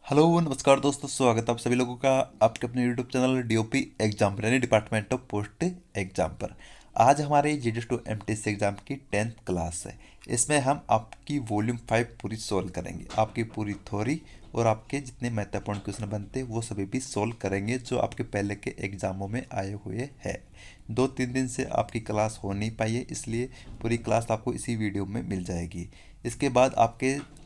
Hello नमस्कार दोस्तों, स्वागत है आप सभी लोगों का आपके अपने यूट्यूब चैनल डीओपी एग्जाम यानी डिपार्टमेंट ऑफ पोस्ट एग्जाम पर। आज हमारे जीडीएस टू एमटीएस एग्जाम की 10th क्लास है। इसमें हम आपकी वॉल्यूम 5 पूरी सोल्व करेंगे। आपकी पूरी थ्योरी और आपके जितने महत्वपूर्ण क्वेश्चन बनते हैं वो सभी भी सोल्व करेंगे जो आपके पहले के एग्जामों में आए हुए हैं। 2-3 दिन से आपकी क्लास हो नहीं पाई है, इसलिए पूरी क्लास आपको इसी वीडियो में मिल जाएगी। इसके बाद आपके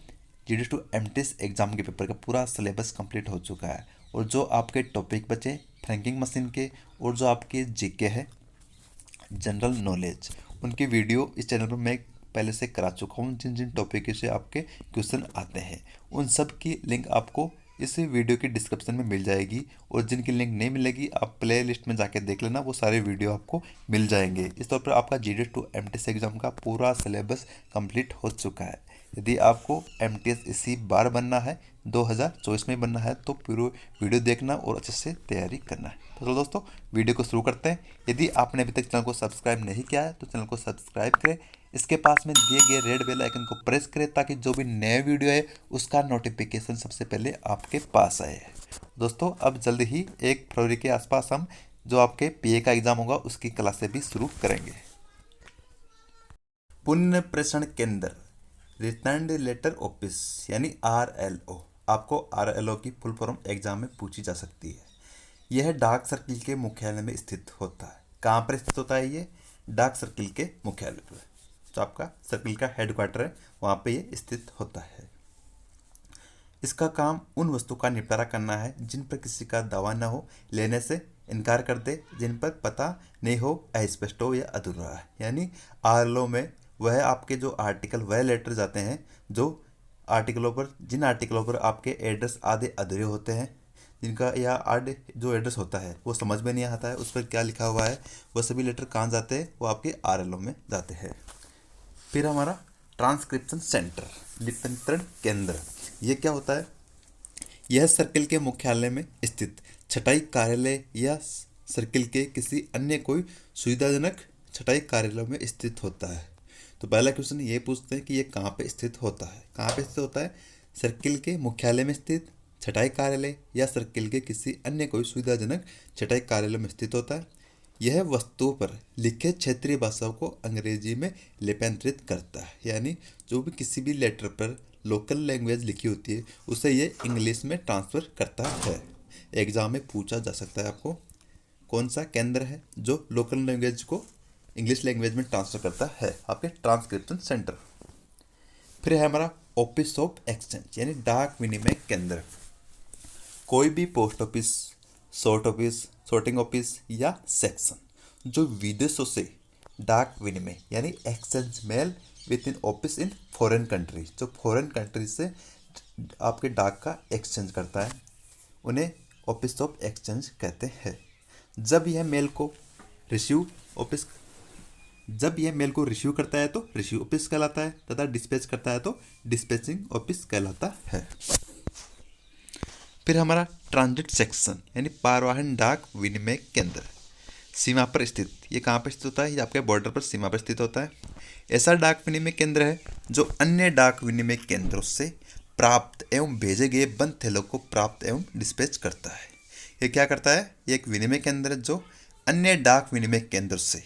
जीडीएस टू एमटीएस एग्जाम के पेपर का पूरा सिलेबस कंप्लीट हो चुका है और जो आपके टॉपिक बचे फ्रैंकिंग मशीन के और जो आपके जीके है जनरल नॉलेज, उनकी वीडियो इस चैनल पर मैं पहले से करा चुका हूँ। जिन जिन टॉपिक से आपके क्वेश्चन आते हैं उन सब की लिंक आपको इस वीडियो की डिस्क्रिप्शन में मिल जाएगी और जिनकी लिंक नहीं मिलेगी आप प्ले लिस्ट में जाके देख लेना, वो सारे वीडियो आपको मिल जाएंगे। इस तौर पर आपका जीडीएस टू एमटीएस एग्जाम का पूरा सिलेबस कंप्लीट हो चुका है। यदि आपको एमटीएस इसी बार बनना है 2024 में बनना है तो पूरा वीडियो देखना और अच्छे से तैयारी करना है। तो चलो दोस्तों वीडियो को शुरू करते हैं। यदि आपने अभी तक चैनल को सब्सक्राइब नहीं किया है तो चैनल को सब्सक्राइब करें, इसके पास में दिए गए रेड बेल आइकन को प्रेस करें ताकि जो भी नया वीडियो है उसका नोटिफिकेशन सबसे पहले आपके पास आए। दोस्तों अब जल्द ही 1 फरवरी के आसपास हम जो आपके पीए का एग्जाम होगा उसकी क्लासें भी शुरू करेंगे। पुण्य प्रेषण केंद्र रिटर्न लेटर ऑफिस यानी आरएलओ, आपको आरएलओ की फुल फॉर्म एग्जाम में पूछी जा सकती है। यह डाक सर्किल के मुख्यालय में स्थित होता है। कहाँ पर स्थित होता है? ये डाक सर्किल के मुख्यालय पर, जो आपका सर्किल का हेडक्वार्टर है वहाँ पे ये स्थित होता है। इसका काम उन वस्तु का निपटारा करना है जिन पर किसी का दावा न हो, लेने से इनकार कर दे, जिन पर पता नहीं हो, अस्पष्ट हो या अधूरा है। यानी आरएलओ में वह आपके जो आर्टिकल वह लेटर जाते हैं जो आर्टिकलों पर जिन आर्टिकलों पर आपके एड्रेस आधे अधूरे होते हैं, जिनका या आड जो एड्रेस होता है वो समझ में नहीं आता है उस पर क्या लिखा हुआ है, वो सभी लेटर कहाँ जाते हैं? वो आपके आरएलओ में जाते हैं। फिर हमारा ट्रांसक्रिप्शन सेंटर लिपिंतरण केंद्र, ये क्या होता है? यह सर्किल के मुख्यालय में स्थित छटाई कार्यालय या सर्किल के किसी अन्य कोई सुविधाजनक छटाई कार्यालय में स्थित होता है। तो पहला क्वेश्चन ये पूछते हैं कि ये कहाँ पे स्थित होता है? कहाँ पे स्थित होता है? सर्किल के मुख्यालय में स्थित छटाई कार्यालय या सर्किल के किसी अन्य कोई सुविधाजनक छटाई कार्यालय में स्थित होता है। यह वस्तुओं पर लिखे क्षेत्रीय भाषाओं को अंग्रेजी में लिप्यंतरित करता है। यानी जो भी किसी भी लेटर पर लोकल लैंग्वेज लिखी होती है उसे ये इंग्लिश में ट्रांसफ़र करता है। एग्जाम में पूछा जा सकता है आपको कौन सा केंद्र है जो लोकल लैंग्वेज को इंग्लिश लैंग्वेज में ट्रांसफ़र करता है? आपके ट्रांसक्रिप्शन सेंटर। फिर है हमारा ऑफिस ऑफ एक्सचेंज यानी डाक विनिमय केंद्र। कोई भी post office, short office, sorting office या सेक्शन जो विदेशों से डाक विनिमय यानी exchange mail with in office in foreign country, जो फॉरेन कंट्री से आपके डाक का एक्सचेंज करता है, उन्हें ऑफिस ऑफ एक्सचेंज कहते हैं। जब यह मेल को रिसीव करता है तो रिसीव ऑफिस कहलाता है तथा डिस्पैच करता है तो डिस्पैचिंग ऑफिस कहलाता है। फिर हमारा ट्रांजिट सेक्शन यानी परिवहन डाक विनिमय केंद्र सीमा पर स्थित, ये कहाँ पर स्थित होता है? ये आपके बॉर्डर पर सीमा पर स्थित होता है। ऐसा डाक विनिमय केंद्र है जो अन्य डाक विनिमय केंद्रों से प्राप्त एवं भेजे गए बंद थैलों को प्राप्त एवं डिस्पैच करता है। ये क्या करता है? ये एक विनिमय केंद्र है जो अन्य डाक विनिमय केंद्र से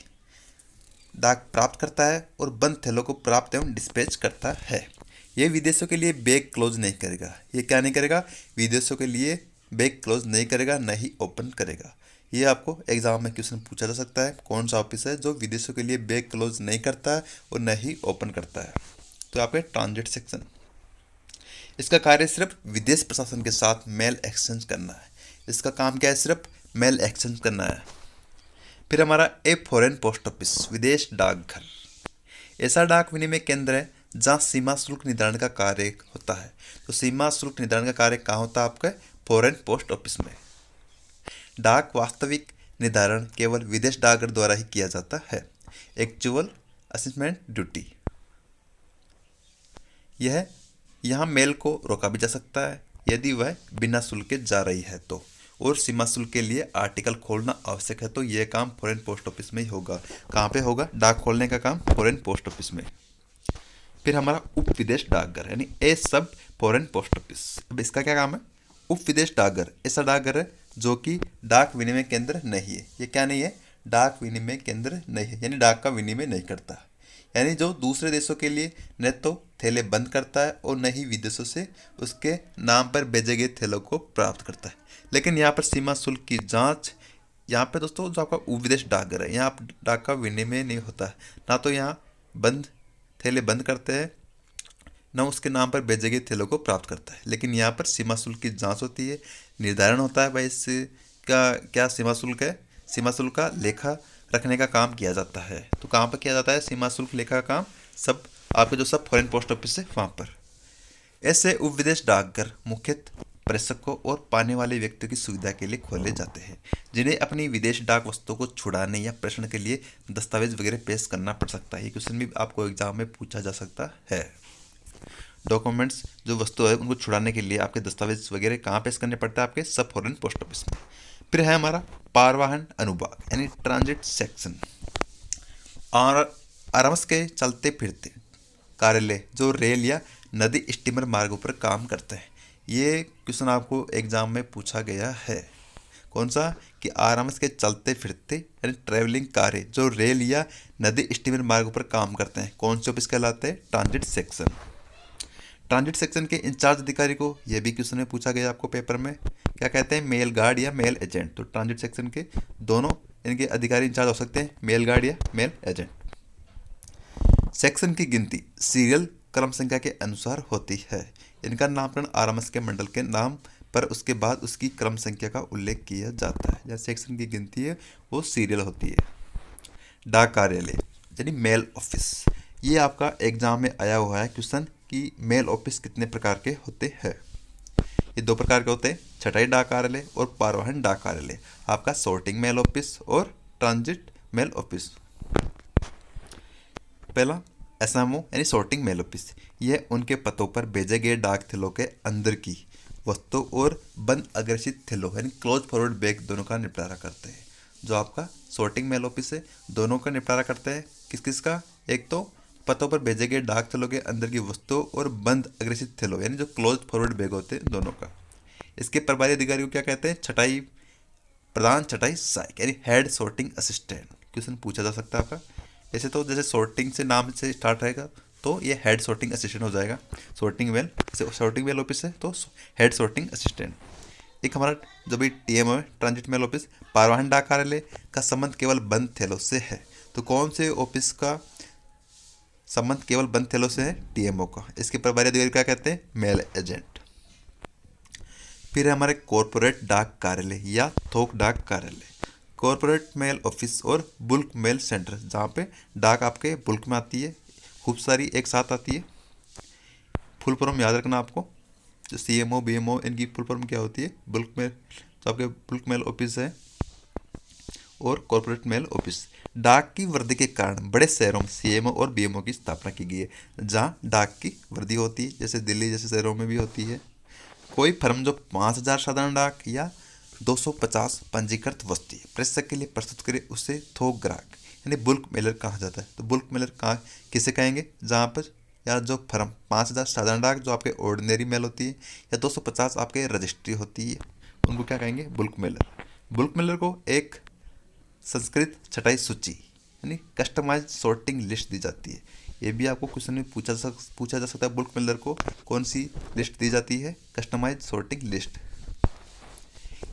डाक प्राप्त करता है और बंद थैलों को प्राप्त एवं डिस्पैच करता है। ये विदेशों के लिए बैग क्लोज नहीं करेगा। ये क्या नहीं करेगा? विदेशों के लिए बैग क्लोज नहीं करेगा, न ही ओपन करेगा। ये आपको एग्जाम में क्वेश्चन पूछा जा सकता है कौन सा ऑफिस है जो विदेशों के लिए बैग क्लोज नहीं करता है और न ही ओपन करता है? तो आपके ट्रांजिट सेक्शन। इसका कार्य सिर्फ विदेश प्रशासन के साथ मेल एक्सचेंज करना है। इसका काम क्या है? सिर्फ मेल एक्सचेंज करना है। फिर हमारा ए फॉरेन पोस्ट ऑफिस विदेश डाकघर, ऐसा डाक विनिमय केंद्र है जहाँ सीमा शुल्क निर्धारण का कार्य होता है। तो सीमा शुल्क निर्धारण का कार्य कहाँ होता है? आपका फॉरेन पोस्ट ऑफिस में। डाक वास्तविक निर्धारण केवल विदेश डाकघर द्वारा ही किया जाता है। एक्चुअल असेसमेंट ड्यूटी, यह यहाँ मेल को रोका भी जा सकता है यदि वह बिना शुल्क के जा रही है तो, और सीमा शुल्क के लिए आर्टिकल खोलना आवश्यक है तो यह काम फॉरेन पोस्ट ऑफिस में ही होगा। कहाँ पे होगा? डाक खोलने का काम फॉरेन पोस्ट ऑफिस में। फिर हमारा उप विदेश डाकघर यानी ए सब फॉरेन पोस्ट ऑफिस, अब इसका क्या काम है? उप विदेश डाकघर ऐसा डाकघर है जो कि डाक विनिमय केंद्र नहीं है। ये क्या नहीं है? डाक विनिमय केंद्र नहीं है, यानी डाक का विनिमय नहीं करता, यानी जो दूसरे देशों के लिए न तो थैले बंद करता है और न ही विदेशों से उसके नाम पर भेजे गए थैलों को प्राप्त करता है। लेकिन यहाँ पर सीमा शुल्क की जांच, यहाँ पे दोस्तों जो आपका उप विदेश डाकघर है, यहाँ डाक का विनिमय नहीं होता है, ना तो यहाँ थैले बंद करते हैं, न उसके नाम पर भेजे गए थैलों को प्राप्त करता है। लेकिन यहाँ पर सीमा शुल्क की जांच होती है, निर्धारण होता है भाई इससे क्या सीमा शुल्क है। सीमा शुल्क का लेखा रखने का काम किया जाता है। तो कहाँ पर किया जाता है सीमा शुल्क लेखा का काम? सब आपके जो सब फॉरेन पोस्ट ऑफिस है वहाँ पर। ऐसे उप विदेश डाकघर मुख्यतः प्रेषकों और पाने वाले व्यक्तियों की सुविधा के लिए खोले जाते हैं, जिन्हें अपनी विदेश डाक वस्तुओं को छुड़ाने या प्रेषण के लिए दस्तावेज वगैरह पेश करना पड़ सकता है। ये क्वेश्चन भी आपको एग्जाम में पूछा जा सकता है। डॉक्यूमेंट्स जो वस्तु है उनको छुड़ाने के लिए आपके दस्तावेज वगैरह कहाँ पेश करने पड़ते हैं? आपके सब फॉरेन पोस्ट ऑफिस में। फिर है हमारा पारवाहन अनुभाग यानी ट्रांजिट सेक्शन। और आरामस के चलते फिरते कार्यालय जो रेल या नदी स्टीमर मार्गों पर काम करते हैं। ये क्वेश्चन आपको एग्जाम में पूछा गया है। कौन सा? कि आरामस के चलते फिरते यानी ट्रैवलिंग कार्य जो रेल या नदी स्टीमर मार्गों पर काम करते हैं, कौन से ऑफिस कहलाते हैं? Transit section. ट्रांजिट सेक्शन के इंचार्ज अधिकारी को यह भी क्वेश्चन में पूछा गया आपको पेपर में, क्या कहते हैं? मेल गार्ड या मेल एजेंट। तो ट्रांजिट सेक्शन के दोनों इनके अधिकारी इंचार्ज हो सकते हैं, मेल गार्ड या मेल एजेंट। सेक्शन की गिनती सीरियल क्रम संख्या के अनुसार होती है। इनका नामकरण आरएमएस के मंडल के नाम पर उसके बाद उसकी क्रम संख्या का उल्लेख किया जाता है। जहाँ सेक्शन की गिनती है वो सीरियल होती है। डाक कार्यालय यानी मेल ऑफिस, ये आपका एग्जाम में आया हुआ है क्वेश्चन कि मेल ऑफिस कितने प्रकार के होते हैं। ये दो प्रकार के होते हैं, छटाई डाक कार्यालय और पारवाहन डाक कार्यालय। आपका सॉर्टिंग मेल ऑफिस और ट्रांजिट मेल ऑफिस। पहला एसएमओ यानी सॉर्टिंग मेल ऑफिस, यह उनके पतों पर भेजे गए डाक थैलों के अंदर की वस्तु और बंद अग्रेसित थैलों यानी क्लोज फॉरवर्ड बैग दोनों का निपटारा करते हैं। जो आपका सॉर्टिंग मेल ऑफिस है दोनों का निपटारा करते हैं। किस किस का? एक तो पतों पर भेजे गए डाक थैलों के अंदर की वस्तु और बंद अग्रेसित थैलों यानी जो क्लोज फॉरवर्ड बैग होते हैं दोनों का। इसके प्रभारी अधिकारी को क्या कहते हैं? प्रधान छटाई सहायक यानी हेड सॉर्टिंग असिस्टेंट। क्वेश्चन पूछा जा सकता है आपका। ऐसे तो जैसे सॉर्टिंग से नाम से स्टार्ट रहेगा तो ये हेड सॉर्टिंग असिस्टेंट हो जाएगा। सॉर्टिंग मेल ऑफिस है तो हेड सॉर्टिंग असिस्टेंट। एक हमारा जो भी टीएमओ है ट्रांजिट मेल ऑफिस, पारवाहन डाक कार्यालय का संबंध केवल बंद थैलों से है। तो कौन से ऑफिस का संबंध केवल बंद थैलों से है? टीएमओ का। इसके प्रभारी अधिकारी क्या कहते हैं? Mail agent. फिर है हमारे कॉरपोरेट डाक कार्यालय या थोक डाक कार्यालय, कॉरपोरेट मेल ऑफिस और बुल्क मेल सेंटर, जहाँ पे डाक आपके बुल्क में आती है, खूब सारी एक साथ आती है। फुल फॉर्म याद रखना आपको, जो सीएमओ बीएमओ इनकी फुल फॉर्म क्या होती है? बुल्क मेल, जो आपके बुल्क मेल ऑफिस है और कॉरपोरेट मेल ऑफिस। डाक की वृद्धि के कारण बड़े शहरों में सीएमओ और बीएमओ की स्थापना की गई है, जहाँ डाक की वृद्धि होती है, जैसे दिल्ली जैसे शहरों में भी होती है। कोई फर्म जो 5000 साधारण डाक या 250 पंजीकृत वस्तु प्रेषक के लिए प्रस्तुत करे उसे थोक ग्राहक यानी बुल्क मेलर कहा जाता है। तो बुल्क मेलर कहाँ किसे कहेंगे? जहाँ पर या जो फर्म 5000 साधारण डाक जो आपके ऑर्डिनरी मेल होती है या 250 आपके रजिस्ट्री होती है, उनको क्या कहेंगे? Bulk Mailer. बुल्क मेलर को एक संस्कृत छटाई सूची यानी कस्टमाइज सॉर्टिंग लिस्ट दी जाती है। ये भी आपको क्वेश्चन में पूछा जा सकता है, बुल्क मेलर को कौन सी लिस्ट दी जाती है? Customise sorting list.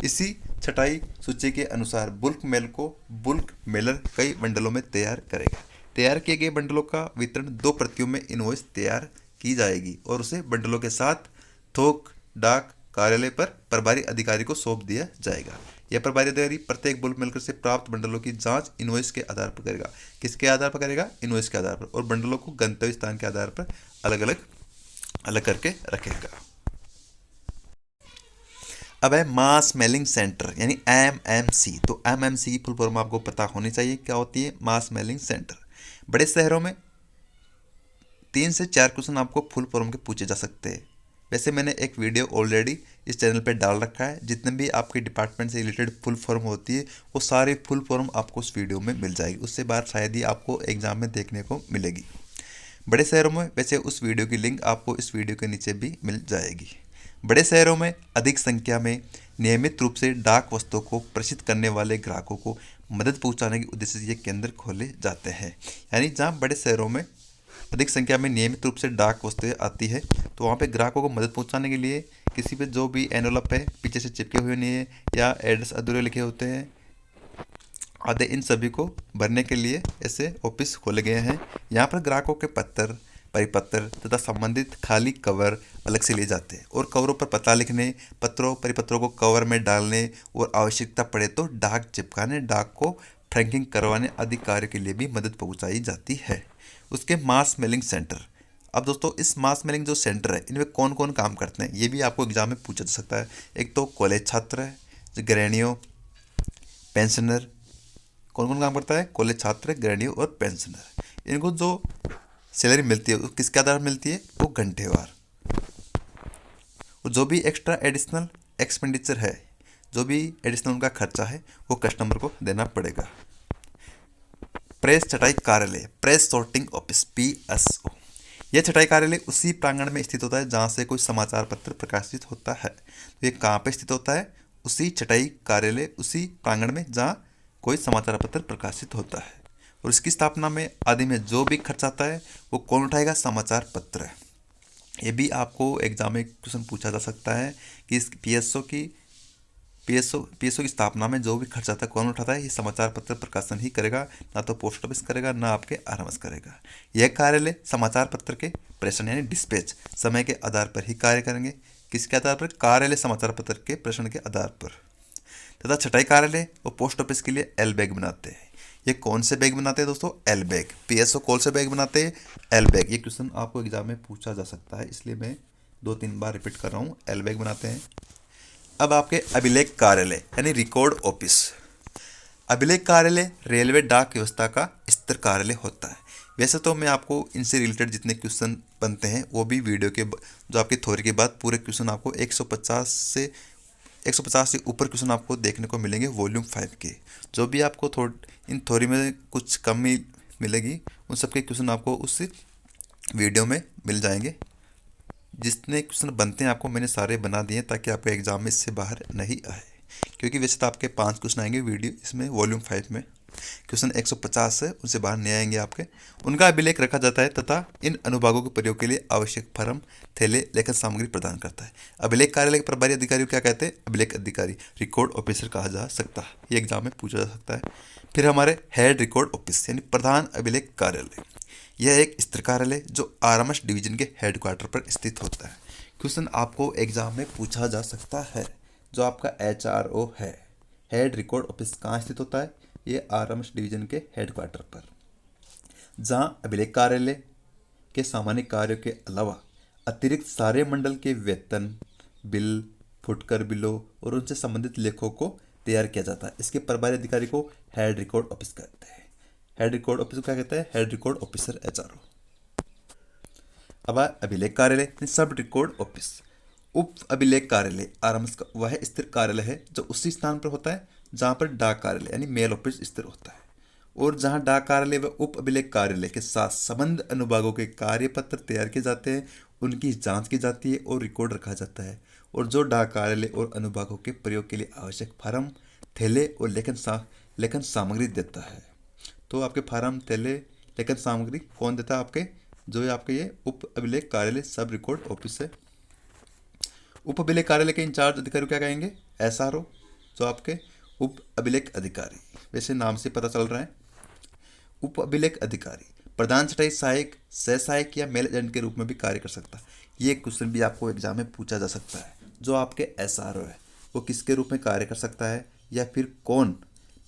इसी छटाई सूची के अनुसार बुल्क मेलर कई बंडलों में तैयार करेगा। तैयार किए गए बंडलों का वितरण 2 प्रतियों में इनवॉइस तैयार की जाएगी और उसे बंडलों के साथ थोक डाक कार्यालय पर प्रभारी अधिकारी को सौंप दिया जाएगा। यह प्रभारी अधिकारी प्रत्येक बुल्क मेलर से प्राप्त बंडलों की जांच इनवॉइस के आधार पर करेगा। किसके आधार पर करेगा? इनवॉइस के आधार पर। और बंडलों को गंतव्य स्थान के आधार पर अलग करके रखेगा। अब है मास मेलिंग सेंटर यानी एमएमसी। तो एमएमसी की फुल फॉर्म आपको पता होनी चाहिए क्या होती है? Mass mailing centre. बड़े शहरों में 3 से 4 क्वेश्चन आपको फुल फॉर्म के पूछे जा सकते हैं। वैसे मैंने एक वीडियो ऑलरेडी इस चैनल पे डाल रखा है, जितने भी आपके डिपार्टमेंट से रिलेटेड फुल फॉर्म होती है वो सारी फुल फॉर्म आपको उस वीडियो में मिल जाएगी। उससे बाहर शायद ही आपको एग्जाम में देखने को मिलेगी। बड़े शहरों में वैसे उस वीडियो की लिंक आपको इस वीडियो के नीचे भी मिल जाएगी। बड़े शहरों में अधिक संख्या में नियमित रूप से डाक वस्तुओं को प्रेषित करने वाले ग्राहकों को मदद पहुंचाने के उद्देश्य से ये केंद्र खोले जाते हैं। यानी जहाँ बड़े शहरों में अधिक संख्या में नियमित रूप से डाक वस्तुएं आती है, तो वहाँ पे ग्राहकों को मदद पहुंचाने के लिए किसी पे जो भी एनवलप है पीछे से चिपके हुए नहीं है या एड्रेस अधूरे लिखे होते हैं आदि, इन सभी को भरने के लिए ऐसे ऑफिस खोले गए हैं। यहाँ पर ग्राहकों के पत्र, परिपत्र तथा संबंधित खाली कवर अलग से लिए जाते हैं और कवरों पर पता लिखने, पत्रों परिपत्रों को कवर में डालने और आवश्यकता पड़े तो डाक चिपकाने, डाक को फ्रैंकिंग करवाने आदि कार्य के लिए भी मदद पहुंचाई जाती है। उसके मास मेलिंग सेंटर। अब दोस्तों इस मास मेलिंग जो सेंटर है इनमें कौन कौन काम करते हैं ये भी आपको एग्जाम में पूछा जा सकता है। एक तो कॉलेज छात्र है, गृहिणियों, पेंशनर। कौन कौन काम करता है? कॉलेज छात्र, गृहिणियों और पेंशनर। इनको जो सैलरी मिलती है वो किसके आधार पर मिलती है? वो घंटेवार। और जो भी एक्स्ट्रा एडिशनल एक्सपेंडिचर है, जो भी एडिशनल उनका खर्चा है वो कस्टमर को देना पड़ेगा। प्रेस छटाई कार्यालय, प्रेस सॉर्टिंग ऑफिस, PSO। यह छटाई कार्यालय उसी प्रांगण में स्थित होता है जहाँ से कोई समाचार पत्र प्रकाशित होता है। तो ये कहाँ पे स्थित होता है? उसी छटाई कार्यालय, उसी प्रांगण में जहाँ कोई समाचार पत्र प्रकाशित होता है। और इसकी स्थापना में आदि में जो भी खर्च आता है वो कौन उठाएगा? समाचार पत्र। ये भी आपको एग्जाम में क्वेश्चन पूछा जा सकता है कि इस पीएसओ की स्थापना में जो भी खर्च आता है कौन उठाता है? ये समाचार पत्र प्रकाशन ही करेगा, ना तो पोस्ट ऑफिस करेगा ना आपके RMS करेगा। यह कार्यालय समाचार पत्र के प्रेषण यानी डिस्पैच समय के आधार पर ही कार्य करेंगे। किसके आधार पर? कार्यालय समाचार पत्र के प्रेषण के आधार पर। तथा छटाई कार्यालय और पोस्ट ऑफिस के लिए एल बैग बनाते हैं। ये कौन से बैग बनाते हैं दोस्तों? L bag. PSO कौन से बैग बनाते हैं? L bag. ये क्वेश्चन आपको एग्जाम में पूछा जा सकता है, इसलिए मैं 2-3 बार रिपीट कर रहा हूँ। एल बैग बनाते हैं। अब आपके अभिलेख कार्यालय यानी रिकॉर्ड ऑफिस। अभिलेख कार्यालय रेलवे डाक व्यवस्था का स्तर कार्यालय होता है। वैसे तो मैं आपको इनसे रिलेटेड जितने क्वेश्चन बनते हैं वो भी वीडियो के जो आपकी थ्योरी के बाद पूरे क्वेश्चन आपको 150 से ऊपर क्वेश्चन आपको देखने को मिलेंगे वॉल्यूम 5 के। जो भी आपको इन थ्योरी में कुछ कमी मिलेगी उन सबके क्वेश्चन आपको उस वीडियो में मिल जाएंगे। जितने क्वेश्चन बनते हैं आपको मैंने सारे बना दिए ताकि आपके एग्जाम में इससे बाहर नहीं आए, क्योंकि वैसे तो आपके 5 क्वेश्चन आएंगे वीडियो इसमें वॉल्यूम 5 में। क्वेश्चन 150 है उनसे बाहर नहीं आएंगे आपके। उनका अभिलेख रखा जाता है तथा इन अनुभागों के प्रयोग के लिए आवश्यक फर्म, थैले, लेखन सामग्री प्रदान करता है। अभिलेख कार्यालय के प्रभारी अधिकारी को क्या कहते हैं? अभिलेख अधिकारी, रिकॉर्ड ऑफिसर कहा जा सकता है। ये एग्जाम में पूछा जा सकता है। फिर हमारे हेड रिकॉर्ड ऑफिस यानी प्रधान अभिलेख कार्यालय। यह एक स्थिर कार्यालय जो RMS डिवीजन के हेडक्वार्टर पर स्थित होता है। क्वेश्चन आपको एग्जाम में पूछा जा सकता है। जो आपका HRO है, हेड रिकॉर्ड ऑफिस, कहाँ स्थित होता है? ये RMS डिवीजन के हेडक्वार्टर पर, जहाँ अभिलेख कार्यालय के सामान्य कार्यों के अलावा अतिरिक्त सारे मंडल के वेतन, बिल, फुटकर बिलों और उनसे संबंधित लेखों को तैयार किया जाता है। इसके प्रभारी अधिकारी को हेड रिकॉर्ड ऑफिस कहते हैं। हेड रिकॉर्ड ऑफिस को क्या कहते हैं? Head record officer, HRO। अब अभिलेख कार्यालय सब रिकॉर्ड ऑफिस। उप अभिलेख कार्यालय RMS का वह स्थिर कार्यालय है जो उसी स्थान पर होता है जहाँ पर डाक कार्यालय यानी मेल ऑफिस स्थिर होता है, और जहाँ डाक कार्यालय व उप अभिलेख कार्यालय के साथ संबंध अनुभागों के कार्यपत्र तैयार किए जाते हैं, उनकी जांच की जाती है और रिकॉर्ड रखा जाता है, और जो डाक कार्यालय और अनुभागों के प्रयोग के लिए आवश्यक फार्म, थैले और लेखन सामग्री देता है। तो आपके फार्म, थैले, लेखन सामग्री कौन देता है? आपके जो आपके ये उप अभिलेख कार्यालय सब रिकॉर्ड ऑफिस है। उप अभिलेख कार्यालय के इंचार्ज अधिकारी क्या कहेंगे? SRO। जो आपके उप अभिलेख अधिकारी, वैसे नाम से पता चल रहा है। उप अभिलेख अधिकारी प्रधान छटाई सहायक, सह सहायक या मेल एजेंट के रूप में भी कार्य कर सकता है। ये क्वेश्चन भी आपको एग्जाम में पूछा जा सकता है। जो आपके SRO है वो किसके रूप में कार्य कर सकता है, या फिर कौन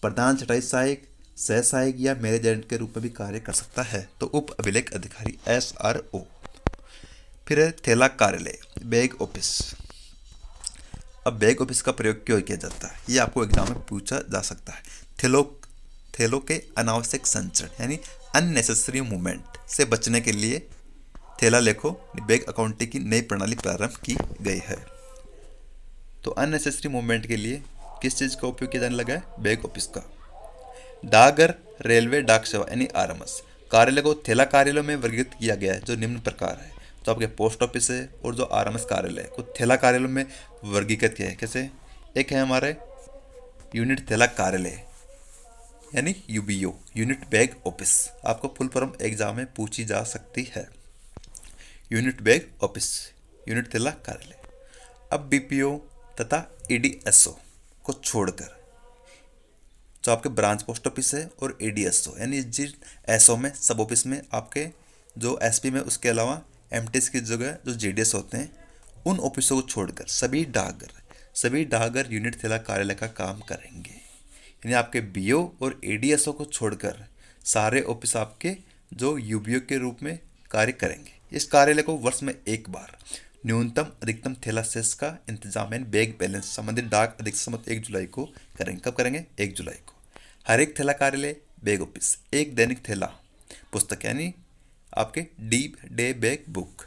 प्रधान छटाई सहायक, सह सहायक या मेल एजेंट के रूप में भी कार्य कर सकता है? तो उप अभिलेख अधिकारी SRO। फिर है थैला कार्यालय, बैग ऑफिस। अब बैग ऑफिस का प्रयोग क्यों किया जाता है ये आपको एग्जाम में पूछा जा सकता है। थैलों के अनावश्यक संचरण यानी अननेसेसरी मूवमेंट से बचने के लिए थैला लेखों बैग अकाउंटिंग की नई प्रणाली प्रारंभ की गई है। तो अननेसेसरी मूवमेंट के लिए किस चीज़ का उपयोग किया जाने लगा है? बैग ऑफिस का। डाकघर, रेलवे डाक सेवा यानी RMS कार्यालय को थैला कार्यालयों में वर्गीकृत किया गया है जो निम्न प्रकार है। जो आपके पोस्ट ऑफिस है और जो आरएमएस कार्यालय है, कुछ थैला कार्यालयों में वर्गीकृत किया है। कैसे? एक है हमारे यूनिट थैला कार्यालय यानी यूबीओ, यूनिट बैग ऑफिस। आपको फुल फॉर्म एग्जाम में पूछी जा सकती है। यूनिट बैग ऑफिस, यूनिट थैला कार्यालय। अब बीपीओ तथा ईडीएसओ को छोड़कर जो आपके ब्रांच पोस्ट ऑफिस है और एडीएसओ यानी जिन एसओ में, सब ऑफिस में आपके जो एसपी में, उसके अलावा एमटीएस की जगह जो जेडीएस होते हैं, उन ऑफिसों को छोड़कर सभी डाकघर यूनिट थैला कार्यालय का काम करेंगे। यानी आपके बीओ और एडीएसओ को छोड़कर सारे ऑफिस आपके जो यूबीओ के रूप में कार्य करेंगे। इस कार्यालय को वर्ष में एक बार न्यूनतम अधिकतम थैला सेस का इंतजाम यानी बैग बैलेंस संबंधित डाक अधिक संबंध 1 जुलाई को करेंगे। कब करेंगे? 1 जुलाई को। हर एक थैला कार्यालय बैग ऑफिस एक दैनिक थैला पुस्तक यानी आपके डे बैग बुक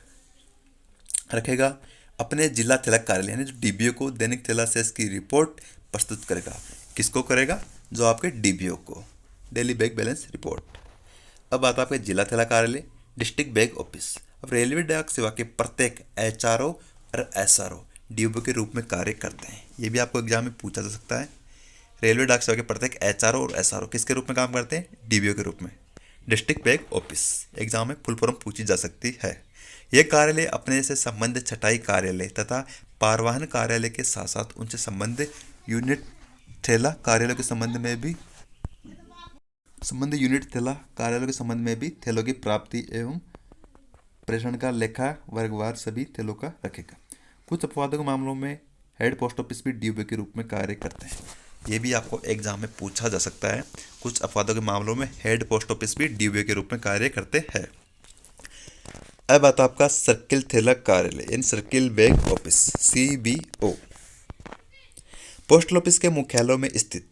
रखेगा। अपने जिला थैला कार्यालय यानी जो डीबीओ को दैनिक थैला सेस की रिपोर्ट प्रस्तुत करेगा। किसको करेगा? जो आपके डीबीओ को, डेली बैग बैलेंस रिपोर्ट। अब आता है आपके जिला थैला कार्यालय, डिस्ट्रिक्ट बैग ऑफिस। अब रेलवे डाक सेवा के प्रत्येक एचआरओ और एसआरओ डीबीओ के रूप में कार्य करते हैं। ये भी आपको एग्जाम में पूछा जा सकता है। रेलवे डाक सेवा के प्रत्येक एचआरओ और एसआरओ किसके रूप में काम करते हैं? डीबीओ के रूप में। डिस्ट्रिक्ट बैग ऑफिस एग्जाम में फुल फॉर्म पूछी जा सकती है। यह कार्यालय अपने से संबंधित छटाई कार्यालय तथा पारवाहन कार्यालय के साथ साथ उनसे संबंधित यूनिट थैला कार्यालयों के संबंध में भी थैलों की प्राप्ति एवं प्रेषण का लेखा वर्गवार सभी थैलों का रखेगा। कुछ अपवादों के मामलों में हेड पोस्ट ऑफिस भी डीबीओ के रूप में कार्य करते हैं। ये भी आपको एग्जाम में पूछा जा सकता है। कुछ अपवादों के मामलों में हेड पोस्ट ऑफिस भी डीबीओ के रूप में कार्य करते हैं। अब आता आपका सर्किल थैला कार्यालय यानी circle bag office, CBO. Postal office के मुख्यालयों में स्थित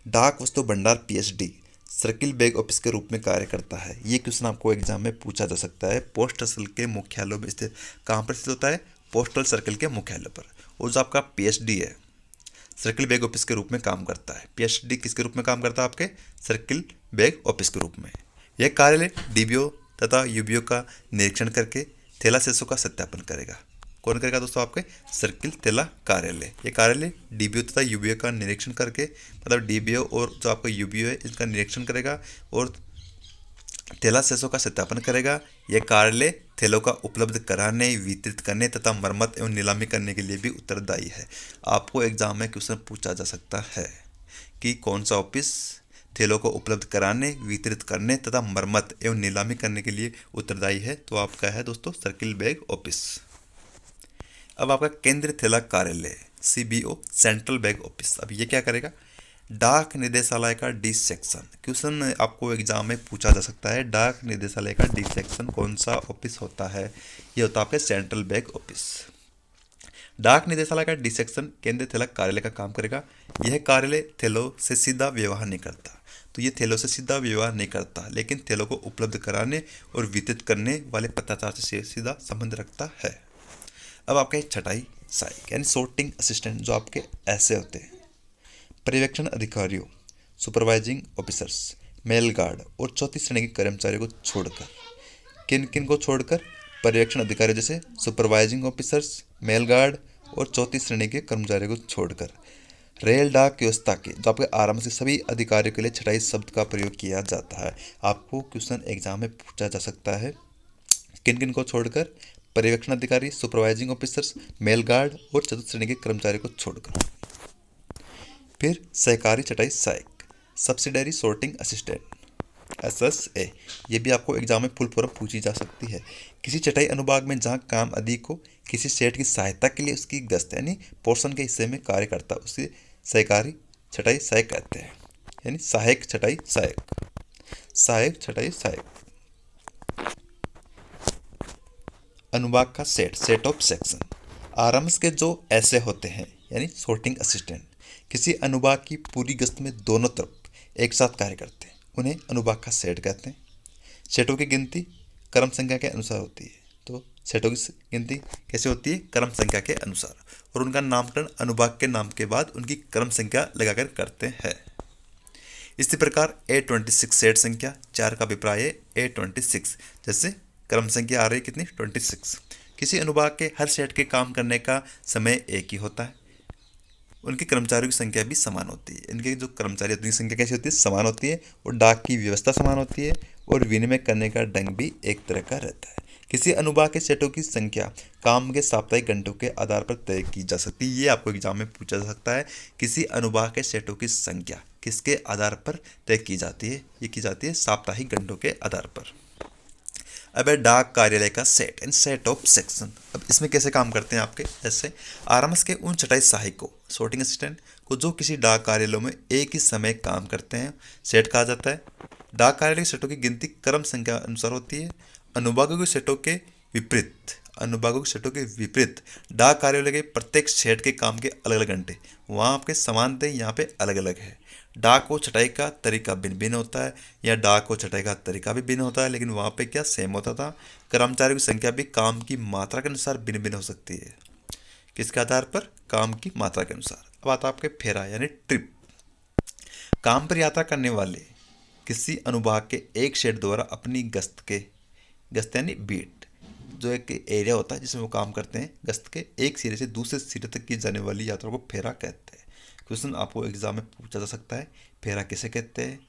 डाक वस्तु भंडार पीएचडी सर्किल बैग ऑफिस के रूप में कार्य करता है। ये क्वेश्चन आपको एग्जाम में पूछा जा सकता है। पोस्टल सर्किल के मुख्यालयों में स्थित कहाँ पर स्थित होता है? पोस्टल सर्किल के मुख्यालय पर। और जो आपका पीएचडी है सर्किल बैग ऑफिस के रूप में काम करता है। पीएचडी किसके रूप में काम करता है? आपके सर्किल बैग ऑफिस के रूप में। यह कार्यालय डीबीओ तथा यूबीओ का निरीक्षण करके थैला सेसों का सत्यापन करेगा। कौन करेगा दोस्तों? आपके सर्किल थैला कार्यालय। ये कार्यालय डीबीओ तथा यूबीओ का निरीक्षण करके, मतलब डीबीओ और जो आपका यूबीओ है इसका निरीक्षण करेगा और थैला सेसों का सत्यापन करेगा। यह कार्यालय थैलों का उपलब्ध कराने, वितरित करने तथा मरम्मत एवं नीलामी करने के लिए भी उत्तरदायी है। आपको एग्जाम में क्वेश्चन पूछा जा सकता है कि कौन सा ऑफिस थैलों को उपलब्ध कराने, वितरित करने तथा मरम्मत एवं नीलामी करने के लिए उत्तरदायी है। तो आपका है दोस्तों सर्किल बैग ऑफिस। अब आपका केंद्रीय थैला कार्यालय, सीबीओ, सेंट्रल बैग ऑफिस। अब ये क्या करेगा? डाक निदेशालय का डी सेक्शन। क्वेश्चन आपको एग्जाम में पूछा जा सकता है, डाक निदेशालय का डी सेक्शन कौन सा ऑफिस होता है? ये होता है आपके सेंट्रल बैग ऑफिस। डाक निदेशालय का डी सेक्शन केंद्रीय थैला कार्यालय का काम करेगा। यह कार्यालय थैलों से सीधा व्यवहार नहीं करता। तो ये थैलों से सीधा व्यवहार नहीं करता, लेकिन थैलों को उपलब्ध कराने और वितरित करने वाले पत्राचार से सीधा संबंध रखता है। अब आपका छटाई सहायक यानी सॉर्टिंग असिस्टेंट जो आपके ऐसे होते हैं। पर्यवेक्षण अधिकारियों, सुपरवाइजिंग ऑफिसर्स, मेल गार्ड और चौथी श्रेणी के कर्मचारियों को छोड़कर, किन किन को छोड़कर? पर्यवेक्षण अधिकारी जैसे सुपरवाइजिंग ऑफिसर्स, मेल गार्ड और चौथी श्रेणी के कर्मचारियों को छोड़कर रेल डाक व्यवस्था के जो आपके आरएमएस के सभी अधिकारियों के लिए छटाई शब्द का प्रयोग किया जाता है। आपको क्वेश्चन एग्जाम में पूछा जा सकता है किन किन को छोड़कर? पर्यवेक्षण अधिकारी, सुपरवाइजिंग ऑफिसर्स, मेल गार्ड और चतुर्थ श्रेणी के कर्मचारियों को छोड़कर। फिर सहकारी छटाई सहायक, सब्सिडरी सॉर्टिंग असिस्टेंट, SSA। ये भी आपको एग्जाम में फुल फॉर्म पूछी जा सकती है। किसी छटाई अनुभाग में जहाँ काम अधिक हो, किसी सेठ की सहायता के लिए उसकी गश्त यानी पोर्शन के हिस्से में कार्य करता है, उसे सहकारी छटाई सहायक कहते हैं। यानी सहायक छटाई सहायक, सहायक छटाई सहायक। अनुभाग का सेट ऑफ सेक्शन। आरएमएस के जो ऐसे होते हैं यानी सॉर्टिंग असिस्टेंट किसी अनुभाग की पूरी गश्त में दोनों तरफ एक साथ कार्य करते हैं, उन्हें अनुभाग का सेट कहते हैं। सेटों की गिनती क्रम संख्या के अनुसार होती है। तो सेटों की गिनती कैसे होती है? क्रम संख्या के अनुसार, और उनका नामकरण अनुभाग के नाम के बाद उनकी क्रम संख्या लगाकर करते हैं। इसी प्रकार A26 सेट संख्या 4 का अभिप्राय है A26, जैसे क्रम संख्या आ रही है कितनी, 26। किसी अनुभाग के हर सेट के काम करने का समय एक ही होता है, उनके कर्मचारियों की संख्या भी समान होती है। इनके जो कर्मचारी होती है संख्या कैसी होती है, समान होती है, और डाक की व्यवस्था समान होती है, और विनिमय करने का ढंग भी एक तरह का रहता है। किसी अनुभाग के सेटों की संख्या काम के साप्ताहिक घंटों के आधार पर तय की जा सकती है। ये आपको एग्जाम में पूछा जा सकता है। किसी अनुभाग के सेटों की संख्या किसके आधार पर तय की जाती है, ये की जाती है साप्ताहिक घंटों के आधार पर। अब है डाक कार्यालय का set and set of section. अब इसमें कैसे काम करते हैं आपके, जैसे आरएमएस के उन छटाई सहायक को, sorting असिस्टेंट को, जो किसी डाक कार्यालयों में एक ही समय काम करते हैं, सेट कहा जाता है। डाक कार्यालय के सेटों की गिनती क्रम संख्या अनुसार होती है। अनुभागों के सेटों के विपरीत डाक कार्यालय के प्रत्येक सेट के काम के अलग अलग घंटे, वहाँ आपके समान थे, यहाँ पे अलग अलग है। डाक को छटाई का तरीका भिन्न भिन्न होता है, या डाक को छटाई का तरीका भी भिन्न होता है, लेकिन वहाँ पे क्या सेम होता था। कर्मचारियों की संख्या भी काम की मात्रा के अनुसार भिन्न भिन्न हो सकती है। किसके आधार पर, काम की मात्रा के अनुसार। अब आता है आपके फेरा यानी ट्रिप। काम पर यात्रा करने वाले किसी अनुभाग के एक सेट द्वारा अपनी गश्त यानी बीट, जो एक एरिया होता है जिसमें वो काम करते हैं, गश्त के एक सिरे से दूसरे सिरे तक की जाने वाली यात्रा को फेरा कहते हैं। क्वेश्चन आपको एग्जाम में पूछा जा सकता है, फेरा किसे कहते हैं।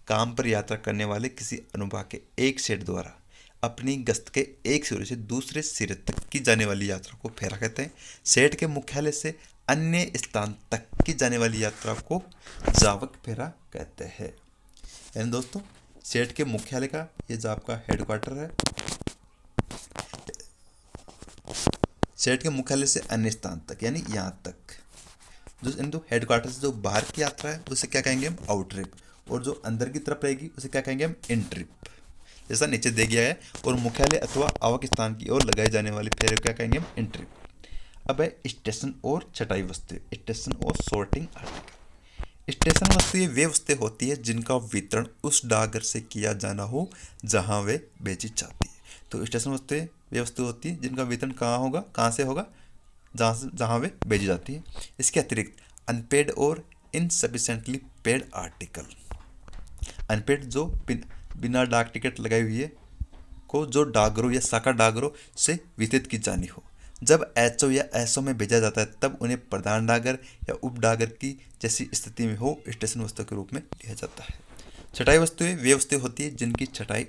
काम पर यात्रा करने वाले किसी अनुभाग के एक सेट द्वारा अपनी गश्त के एक सिरे से दूसरे सिरे तक की जाने वाली यात्रा को फेरा कहते हैं। सेट के मुख्यालय से अन्य स्थान तक की जाने वाली यात्रा को जावक फेरा कहते हैं। यानी दोस्तों, सेट के मुख्यालय का ये जो आपका हेडक्वार्टर है, सेट के मुख्यालय से अन्य स्थान तक यानी यहाँ तक, जो हेडक्वार्टर से जो बाहर की यात्रा है उसे क्या कहेंगे हम, आउट ट्रिप, और जो अंदर की तरफ रहेगी उसे क्या कहेंगे हम, इन ट्रिप, जैसा नीचे दे गया है। और मुख्यालय अथवा आवक स्थान की ओर लगाई जाने वाली फेरे को क्या कहेंगे हम, इन ट्रिप। अब है स्टेशन और छटाई वस्तुएं, स्टेशन और सॉर्टिंग आर्टिकल। स्टेशन वस्तुएं वे वस्तुएं होती है जिनका वितरण उस डाकघर से किया जाना हो जहां वे बेची जाती है। तो स्टेशन वस्तुएं वे वस्तु होती है जिनका वितरण कहाँ होगा, कहाँ से होगा, जहाँ वे बेची जाती है। इसके अतिरिक्त अनपेड और इनसफिशेंटली पेड आर्टिकल, अनपेड जो बिना डाक टिकट लगाई हुई है को जो डाकघरों या शाखा डाकघरों से वितरित की जानी हो, जब एचओ या एसओ में भेजा जाता है तब उन्हें प्रधान डाकघर या उप डाकघर की जैसी स्थिति में हो स्टेशन वस्तु के रूप में लिया जाता है। छटाई वस्तुएं वे वस्तुएं होती है जिनकी छटाई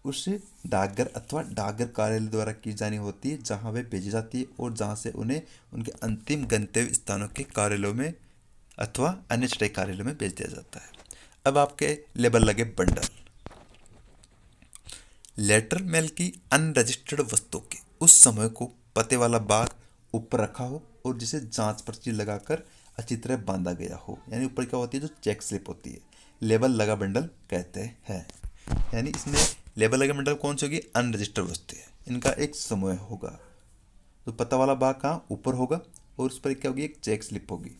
उस डाकघर अथवा डाकघर कार्यालय द्वारा की जानी होती है जहां वे भेजी जाती है, और जहां से उन्हें उनके अंतिम गंतव्य स्थानों के कार्यालयों में अथवा अन्य छटाई कार्यालयों में भेज दिया जाता है। अब आपके लेबल लगे बंडल। लेटर मेल की अनरजिस्टर्ड वस्तु के उस समय को पते वाला बाग ऊपर रखा हो और जिसे जांच पर्ची लगाकर अच्छी तरह बांधा गया हो, यानी ऊपर क्या होती है, जो चेक स्लिप होती है, लेबल लगा बंडल कहते हैं। यानी इसमें लेबल लगे बंडल कौन सी होगी, अनरजिस्टर्ड वस्तु है, इनका एक समूह होगा। तो पता वाला भाग कहाँ, ऊपर होगा, और उस पर क्या होगी, एक चेक स्लिप होगी।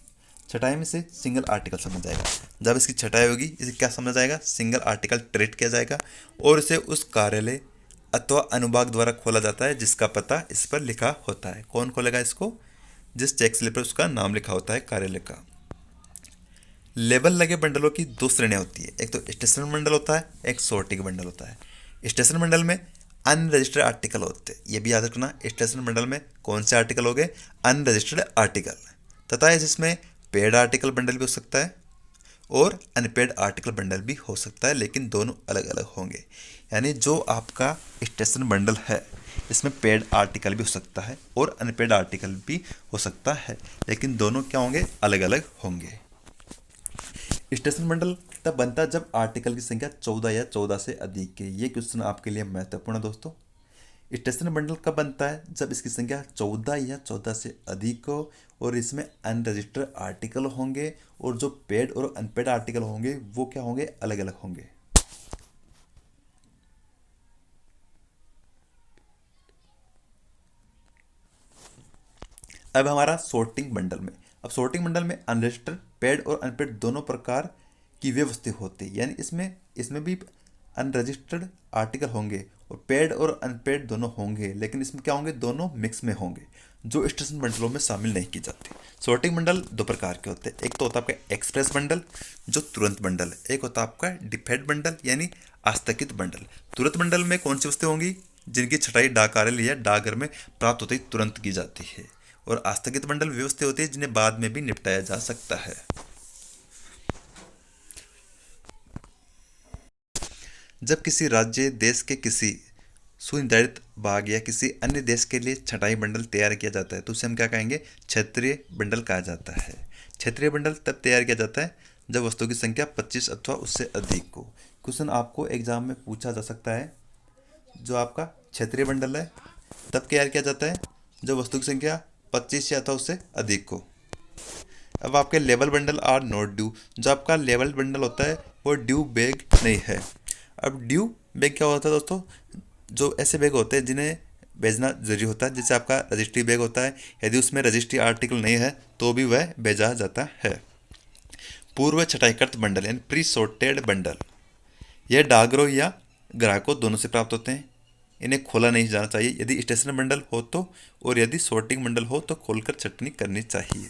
छटाई में से सिंगल आर्टिकल समझ जाएगा। जब इसकी छटाई होगी इसे क्या समझा जाएगा, सिंगल आर्टिकल ट्रीट किया जाएगा, और इसे उस कार्यालय अथवा अनुभाग द्वारा खोला जाता है जिसका पता इस पर लिखा होता है। कौन खोलेगा इसको, जिस चेक स्लिप पर उसका नाम लिखा होता है कार्यालय का। लेबल लगे बंडलों की दो श्रेणियां होती है, एक तो स्टेशन बंडल होता है, एक सॉर्टिंग बंडल होता है। स्टेशन बंडल में अनरजिस्टर्ड आर्टिकल होते हैं, ये भी याद रखना। स्टेशन बंडल में कौन से आर्टिकल हो गए, अनरजिस्टर्ड आर्टिकल, तथा जिसमें पेड आर्टिकल बंडल भी हो सकता है और अनपेड आर्टिकल बंडल भी हो सकता है, लेकिन दोनों अलग अलग होंगे। यानी जो आपका स्टेशन बंडल है इसमें पेड आर्टिकल भी हो सकता है और अनपेड आर्टिकल भी हो सकता है, लेकिन दोनों क्या होंगे, अलग अलग होंगे। स्टेशन बंडल तब बनता है जब आर्टिकल की संख्या 14 या 14 से अधिक है। ये क्वेश्चन आपके लिए महत्वपूर्ण है दोस्तों। स्टेशन बंडल कब बनता है, जब इसकी संख्या 14 या 14 से अधिक हो और इसमें अनरजिस्टर्ड आर्टिकल होंगे, और जो पेड और अनपेड आर्टिकल होंगे वो क्या होंगे, अलग अलग होंगे। अब हमारा सॉर्टिंग बंडल में, अब सॉर्टिंग बंडल में अनरजिस्टर्ड, पेड और अनपेड दोनों प्रकार की वे वस्तुएं होती है। यानी इसमें भी अनरजिस्टर्ड आर्टिकल होंगे और पेड और अनपेड दोनों होंगे, लेकिन इसमें क्या होंगे, दोनों मिक्स में होंगे, जो स्टेशन बंडलों में शामिल नहीं की जाती। सॉर्टिंग बंडल दो प्रकार के होते हैं, एक तो होता है आपका एक्सप्रेस बंडल जो तुरंत बंडल है, एक होता है आपका डिफेड बंडल यानी आस्थगित बंडल। तुरंत बंडल में कौन सी वस्तुएं होंगी, जिनकी छटाई डाक कार्यालय या डाकघर में प्राप्त होते ही तुरंत की जाती है, और आस्थगित बंडल वे वस्तुएं होती है जिन्हें बाद में भी निपटाया जा सकता है। जब किसी राज्य देश के किसी सुनिर्धारित भाग या किसी अन्य देश के लिए छँटाई बंडल तैयार किया जाता है तो उसे हम क्या कहेंगे, क्षेत्रीय बंडल कहा जाता है। क्षेत्रीय बंडल तब तैयार किया जाता है जब वस्तुओं की संख्या 25 अथवा उससे अधिक हो। क्वेश्चन आपको एग्जाम में पूछा जा सकता है, जो आपका क्षेत्रीय बंडल है तब तैयार किया जाता है जब वस्तु की संख्या 25 या अथवा उससे अधिक हो। अब आपके level bundle are not due, जो आपका लेवल बंडल होता है वो ड्यू बैग नहीं है। अब ड्यू बैग क्या होता है दोस्तों, जो ऐसे बैग होते हैं जिन्हें भेजना जरूरी होता है, जैसे आपका रजिस्ट्री बैग होता है, यदि उसमें रजिस्ट्री आर्टिकल नहीं है तो भी वह भेजा जाता है। पूर्व छटाईकृत बंडल यानी प्री सॉर्टेड बंडल, यह डाकघरों या ग्राहकों दोनों से प्राप्त होते हैं, इन्हें खोला नहीं जाना चाहिए यदि स्टेशनरी बंडल हो तो, और यदि सॉर्टिंग बंडल हो तो खोलकर छटनी करनी चाहिए।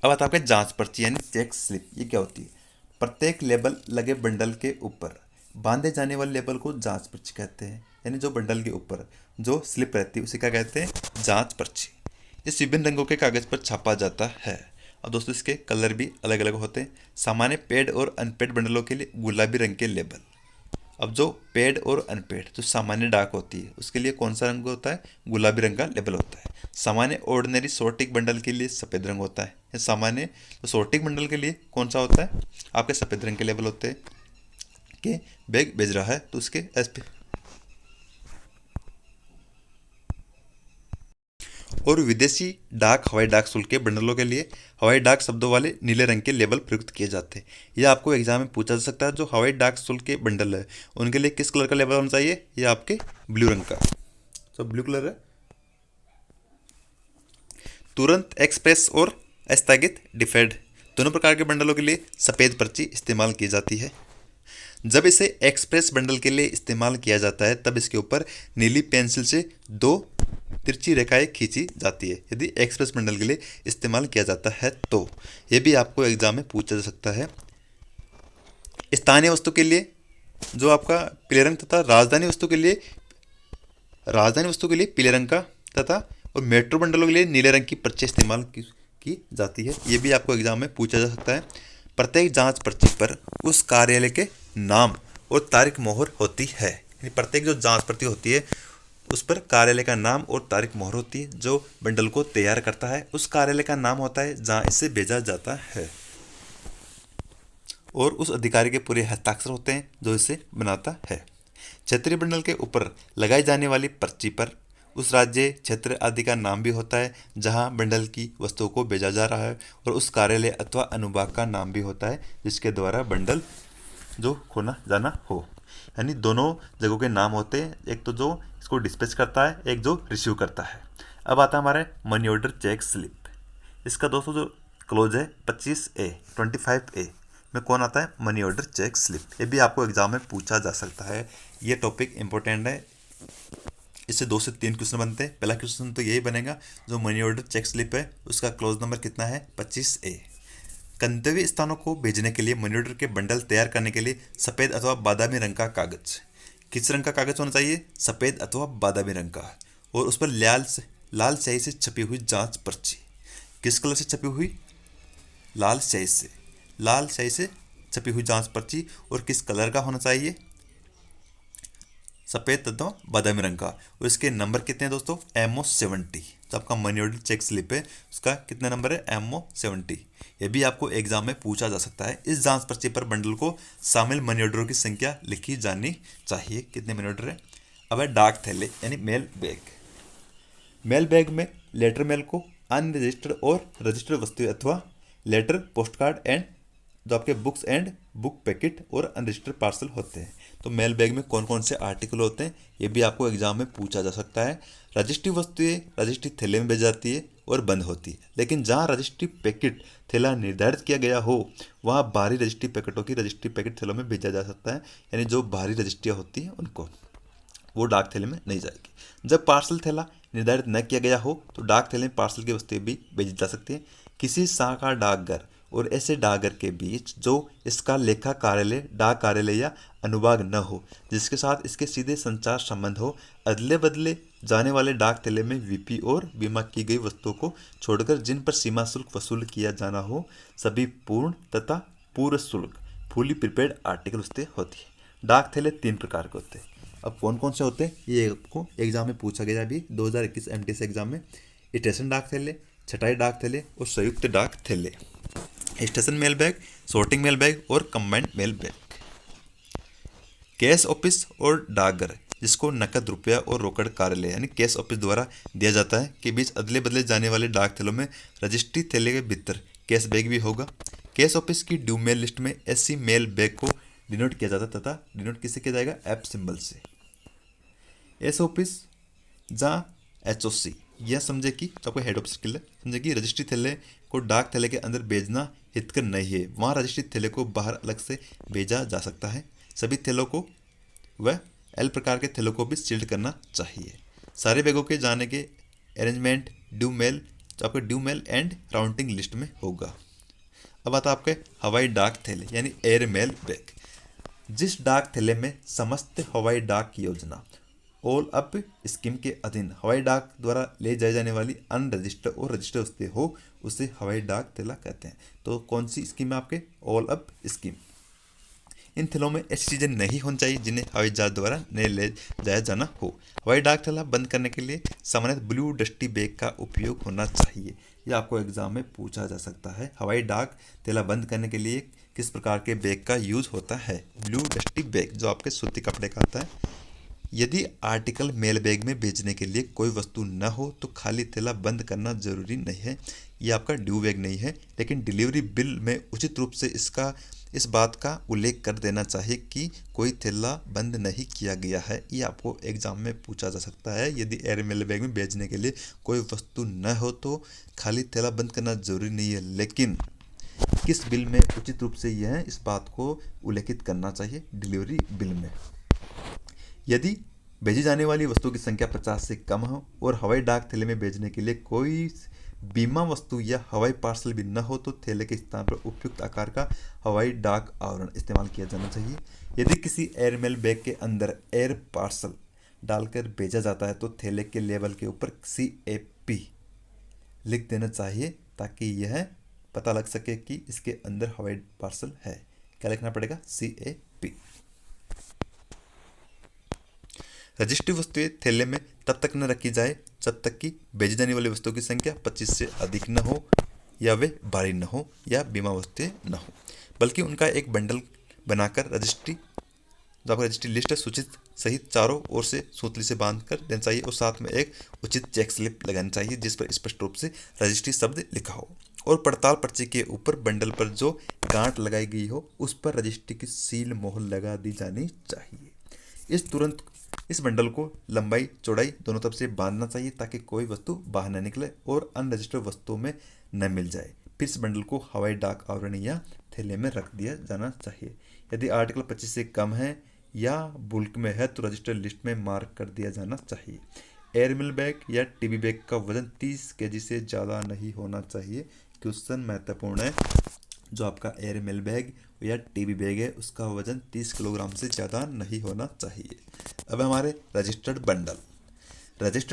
अब आता है आपके जांच पर्ची यानी चेक स्लिप। ये क्या होती है, प्रत्येक लेबल लगे बंडल के ऊपर बांधे जाने वाले लेबल को जांच पर्ची कहते हैं, यानी जो बंडल के ऊपर जो स्लिप रहती है उसे क्या कहते हैं, जांच पर्ची। इस विभिन्न रंगों के कागज पर छापा जाता है, और दोस्तों इसके कलर भी अलग अलग होते हैं। सामान्य पेड और अनपेड बंडलों के लिए गुलाबी रंग के लेबल। अब जो पेड और अनपेड जो सामान्य डाक होती है उसके लिए कौन सा रंग होता है, गुलाबी रंग का लेबल होता है। सामान्य ऑर्डिनरी सॉर्टिंग बंडल के लिए सफ़ेद रंग होता है। सामान्य तो सॉर्टिंग बंडल के लिए कौन सा होता है, आपके सफ़ेद रंग के लेबल होते हैं कि बैग भेज रहा है तो उसके एसपी। और विदेशी डाक हवाई डाक शुल्क के बंडलों के लिए हवाई डाक शब्दों वाले नीले रंग के लेबल प्रयुक्त किए जाते हैं। यह आपको एग्जाम में पूछा जा सकता है, जो हवाई डाक शुल्क के बंडल है उनके लिए किस कलर का लेबल होना चाहिए, यह आपके ब्लू रंग का, तो ब्लू कलर है। तुरंत एक्सप्रेस और स्थगित डिफेड दोनों प्रकार के बंडलों के लिए सफ़ेद पर्ची इस्तेमाल की जाती है। जब इसे एक्सप्रेस बंडल के लिए इस्तेमाल किया जाता है तब इसके ऊपर नीली पेंसिल से 2 तिरछी रेखाएं खींची जाती है। यदि एक्सप्रेस बंडल के लिए इस्तेमाल किया जाता है तो यह भी आपको एग्जाम में पूछा जा सकता है। स्थानीय वस्तु के लिए जो आपका पीले रंग तथा राजधानी वस्तु के लिए पीले रंग का तथा और मेट्रो बंडलों के लिए नीले रंग की पर्ची इस्तेमाल की जाती है। ये भी आपको एग्जाम में पूछा जा सकता है। प्रत्येक जांच पर्ची पर उस कार्यालय के नाम और तारीख मोहर होती है, यानी प्रत्येक जो जांच पर्ची होती है उस पर कार्यालय का नाम और तारीख मोहर होती है। जो बंडल को तैयार करता है उस कार्यालय का नाम होता है जहां इसे भेजा जाता है, और उस अधिकारी के पूरे हस्ताक्षर होते हैं जो इसे बनाता है। क्षेत्रीय बंडल के ऊपर लगाई जाने वाली पर्ची पर उस राज्य क्षेत्र आदि का नाम भी होता है जहां बंडल की वस्तुओं को भेजा जा रहा है, और उस कार्यालय अथवा अनुभाग का नाम भी होता है जिसके द्वारा बंडल जो खोना जाना हो। यानी दोनों जगहों के नाम होते हैं, एक तो जो इसको डिस्पैच करता है, एक जो रिसीव करता है। अब आता है हमारे मनी ऑर्डर चेक स्लिप। इसका दोस्तों जो क्लोज है 25A 25A में कौन आता है, मनी ऑर्डर चेक स्लिप। ये भी आपको एग्जाम में पूछा जा सकता है। ये टॉपिक इंपॉर्टेंट है, इससे 2 से 3 क्वेश्चन बनते हैं। पहला क्वेश्चन तो यही बनेगा, जो मनी ऑर्डर चेक स्लिप है उसका क्लोज नंबर कितना है, 25A। गंतव्य स्थानों को भेजने के लिए मनी ऑर्डर के बंडल तैयार करने के लिए सफ़ेद अथवा बादामी रंग का कागज, किस रंग का कागज होना चाहिए, सफ़ेद अथवा बादामी रंग का, और उस पर लाल स्याही से छपी हुई जांच पर्ची। किस कलर से छपी हुई, लाल स्याही से छपी हुई जांच पर्ची, और किस कलर का होना चाहिए, सफ़ेद तथा बादामी रंग का। और इसके नंबर कितने हैं दोस्तों, MO 70। तो आपका मनी ऑर्डर चेक स्लिप है उसका कितना नंबर है, MO 70। यह भी आपको एग्जाम में पूछा जा सकता है। इस जांच पर्ची पर बंडल को शामिल मनी ऑर्डरों की संख्या लिखी जानी चाहिए। कितने मनी ऑर्डर है। अब है डाक थैले यानी मेल बैग। मेल बैग में लेटर मेल को अनरजिस्टर्ड और रजिस्टर्ड वस्तुएं अथवा लेटर, पोस्ट कार्ड एंड जो आपके बुक्स एंड बुक पैकेट और अनरजिस्टर्ड पार्सल होते हैं। तो मेल बैग में कौन कौन से आर्टिकल होते हैं ये भी आपको एग्जाम में पूछा जा सकता है। रजिस्ट्री वस्तुएं रजिस्ट्री थैले में भेज जाती है और बंद होती है, लेकिन जहां रजिस्ट्री पैकेट थैला निर्धारित किया गया हो वहां बाहरी रजिस्ट्री पैकेटों की रजिस्ट्री पैकेट थैलों में भेजा जा सकता है, यानी जो बाहरी रजिस्ट्रियाँ होती हैं उनको। वो डाक थैले में नहीं जाएगी। जब पार्सल थैला निर्धारित न किया गया हो तो डाक थैले में पार्सल की वस्तुएं भी भेजी जा सकती हैं। किसी शाखा डाकघर और ऐसे डाकघर के बीच जो इसका लेखा कार्यालय, डाक कार्यालय या अनुभाग न हो, जिसके साथ इसके सीधे संचार संबंध हो, अदले बदले जाने वाले डाक थैले में वीपी और बीमा की गई वस्तुओं को छोड़कर जिन पर सीमा शुल्क वसूल किया जाना हो, सभी पूर्ण तथा पूर्व शुल्क फुली प्रीपेड आर्टिकल वस्तुएं होती है। डाक थैले 3 प्रकार के होते हैं। अब कौन कौन से होते हैं ये आपको एग्जाम में पूछा गया अभी 2021 एमटीएस एग्जाम में। स्टेशन डाक थैले, छटाई डाक थैले और संयुक्त डाक थैले। Station mail bag, sorting mail bag और combined mail bag. Cash office और डाकघर, जिसको नकद रुपया और रोकड़ कार्यालय यानी कैश ऑफिस द्वारा दिया जाता है, के बीच अदले बदले जाने वाले डाक थैलों में रजिस्ट्री थैले के भीतर कैश बैग भी होगा। कैश ऑफिस की ड्यू मेल लिस्ट में ऐसी मेल बैग को डिनोट किया जाता है तथा डिनोट किससे किया जाएगा? एप सिंबल से। एस ऑफिस जहाँ एचओसी यह समझे कि तो आपको हेड ऑफिस के लिए समझे कि रजिस्ट्री थैले को डाक थैले के अंदर भेजना हितकर नहीं है, वहाँ रजिस्ट्री थैले को बाहर अलग से भेजा जा सकता है। सभी थैलों को व एल प्रकार के थैलों को भी सील्ड करना चाहिए। सारे बैगों के जाने के अरेंजमेंट ड्यू मेल तो आपके due mail and rounding list में होगा। अब आता है आपके हवाई डाक थैले यानी एयर मेल बैग। जिस डाक थैले में समस्त हवाई डाक योजना ऑल अप स्कीम के अधीन हवाई डाक द्वारा ले जाई जाने वाली अनरजिस्टर्ड और रजिस्टर्ड वस्तुएं हो, उसे हवाई डाक थैला कहते हैं। तो कौन सी स्कीम है आपके? All up scheme. इन थैलों में ऐसी चीज़ें नहीं होनी चाहिए जिन्हें हवाई जहाज द्वारा नहीं ले जाया जाना हो। हवाई डाक थैला बंद करने के लिए सामान्यतः ब्लू डस्टी बैग का उपयोग होना चाहिए। यह आपको एग्जाम में पूछा जा सकता है। हवाई डाक थैला बंद करने के लिए किस प्रकार के बैग का यूज होता है? ब्लू डस्टी बैग, जो आपके सूती कपड़े का आता है। यदि आर्टिकल मेल बैग में भेजने के लिए कोई वस्तु न हो तो खाली थैला बंद करना जरूरी नहीं है। यह आपका ड्यू बैग नहीं है, लेकिन डिलीवरी बिल में उचित रूप से इस बात का उल्लेख कर देना चाहिए कि कोई थैला बंद नहीं किया गया है। ये आपको एग्जाम में पूछा जा सकता है। यदि एयर मेल बैग में भेजने के लिए कोई वस्तु न हो तो खाली थैला बंद करना जरूरी नहीं है, लेकिन किस बिल में उचित रूप से यह इस बात को उल्लेखित करना चाहिए? डिलीवरी बिल में। यदि भेजी जाने वाली वस्तु की संख्या 50 से कम हो और हवाई डाक थैले में भेजने के लिए कोई बीमा वस्तु या हवाई पार्सल भी न हो तो थैले के स्थान पर उपयुक्त आकार का हवाई डाक आवरण इस्तेमाल किया जाना चाहिए। यदि किसी एयर मेल बैग के अंदर एयर पार्सल डालकर भेजा जाता है तो थैले के लेबल के ऊपर CAP लिख देना चाहिए ताकि यह पता लग सके कि इसके अंदर हवाई पार्सल है। क्या लिखना पड़ेगा? CAP। रजिस्ट्री वस्तुएं थैले में तब तक न रखी जाए जब तक कि भेजी जाने वाली वस्तुओं की संख्या 25 से अधिक न हो या वे भारी न हो या बीमा वस्तुएं न हो, बल्कि उनका एक बंडल बनाकर रजिस्ट्री जो आपका रजिस्ट्री लिस्ट है सूचित सहित चारों ओर से सूतली से बांध कर देना चाहिए और साथ में एक उचित चेक स्लिप लगानी चाहिए जिस पर स्पष्ट रूप से रजिस्ट्री शब्द लिखा हो और पड़ताल पर्ची के ऊपर बंडल पर जो गांठ लगाई गई हो उस पर रजिस्ट्री की सील मोहर लगा दी जानी चाहिए। इस बंडल को लंबाई चौड़ाई दोनों तरफ से बांधना चाहिए ताकि कोई वस्तु बाहर न निकले और अनरजिस्टर्ड वस्तुओं में न मिल जाए। फिर इस बंडल को हवाई डाक आवरण या थैले में रख दिया जाना चाहिए। यदि आर्टिकल 25 से कम है या बुल्क में है तो रजिस्टर्ड लिस्ट में मार्क कर दिया जाना चाहिए। एयरमेल बैग या टीबी बैग का वजन 30 केजी से ज़्यादा नहीं होना चाहिए। क्वेश्चन महत्वपूर्ण है। जो आपका एयरमेल बैग या टीबी बैग है उसका वजन 30 किलोग्राम से ज़्यादा नहीं होना चाहिए। अब हमारे रजिस्टर्ड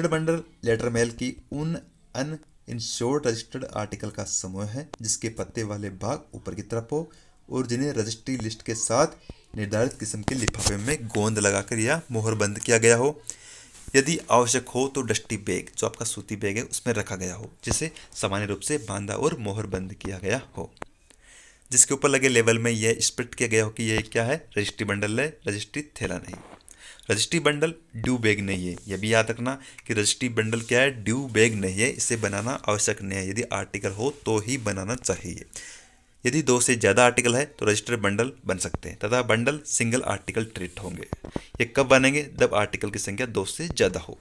बंडल लेटर मेल की उन अनइंश्योर्ड रजिस्टर्ड आर्टिकल का समूह है जिसके पत्ते वाले भाग ऊपर की तरफ हो और जिन्हें रजिस्ट्री लिस्ट के साथ निर्धारित किस्म के लिफाफे में गोंद लगाकर या मोहर बंद किया गया हो। यदि आवश्यक हो तो डस्टी बैग जो आपका सूती बैग है उसमें रखा गया हो जिसे सामान्य रूप से बांधा और मोहर बंद किया गया हो, जिसके ऊपर लगे लेबल में यह स्पष्ट किया गया हो कि यह क्या है? रजिस्ट्री बंडल है, रजिस्ट्री थैला नहीं। रजिस्ट्री बंडल ड्यू बैग नहीं है। यह भी याद रखना कि रजिस्ट्री बंडल क्या है? ड्यू बैग नहीं है। इसे बनाना आवश्यक नहीं है। यदि आर्टिकल हो तो ही बनाना चाहिए। यदि 2 से ज़्यादा आर्टिकल है तो रजिस्टर्ड बंडल बन सकते हैं तथा बंडल सिंगल आर्टिकल ट्रीट होंगे। ये कब बनेंगे? जब आर्टिकल की संख्या 2 से ज़्यादा हो।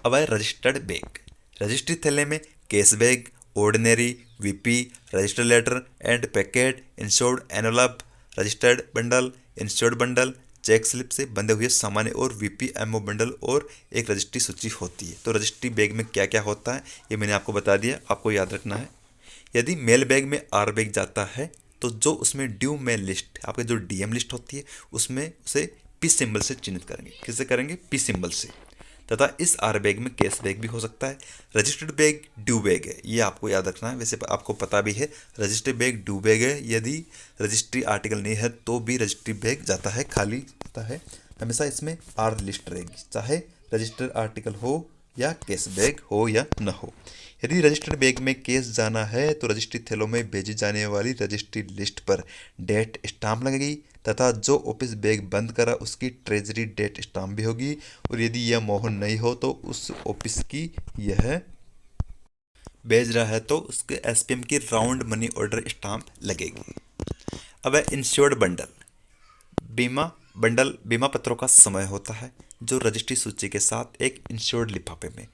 अब है रजिस्टर्ड बैग। रजिस्ट्री थैले में case bag, ordinary, VP, registered letter and packet, insured envelope, registered bundle, insured bundle, check slip से बंधे हुए सामान्य और वीपी एमओ बंडल और एक रजिस्ट्री सूची होती है। तो रजिस्ट्री बैग में क्या क्या होता है ये मैंने आपको बता दिया, आपको याद रखना है। यदि मेल बैग में आर बैग जाता है तो जो उसमें ड्यू मेल लिस्ट, आपके जो डीएम लिस्ट होती है उसमें उसे पी सिंबल से चिन्हित करेंगे। किससे करेंगे? पी सिंबल से। तथा इस आर बैग में केस बैग भी हो सकता है। रजिस्टर्ड बैग ड्यू बैग है, ये आपको याद रखना है। वैसे आपको पता भी है रजिस्टर्ड बैग ड्यू बैग है। यदि रजिस्ट्री आर्टिकल नहीं है तो भी रजिस्ट्री बैग जाता है, खाली जाता है। हमेशा इसमें आर लिस्ट रहेगी, चाहे रजिस्टर्ड आर्टिकल हो या केस बैग हो या न हो। यदि रजिस्टर्ड बैग में केस जाना है तो रजिस्ट्री थैलों में भेजी जाने वाली रजिस्ट्री लिस्ट पर डेट स्टाम्प लगेगी तथा जो ऑफिस बैग बंद करा उसकी ट्रेजरी डेट स्टाम्प भी होगी। और यदि यह मोहर नहीं हो तो उस ऑफिस की यह भेज रहा है तो उसके एसपीएम की राउंड मनी ऑर्डर स्टाम्प लगेगी। अब है इंश्योर्ड बंडल। बीमा बंडल बीमा पत्रों का समय होता है जो रजिस्ट्री सूची के साथ एक इंश्योर्ड लिफाफे में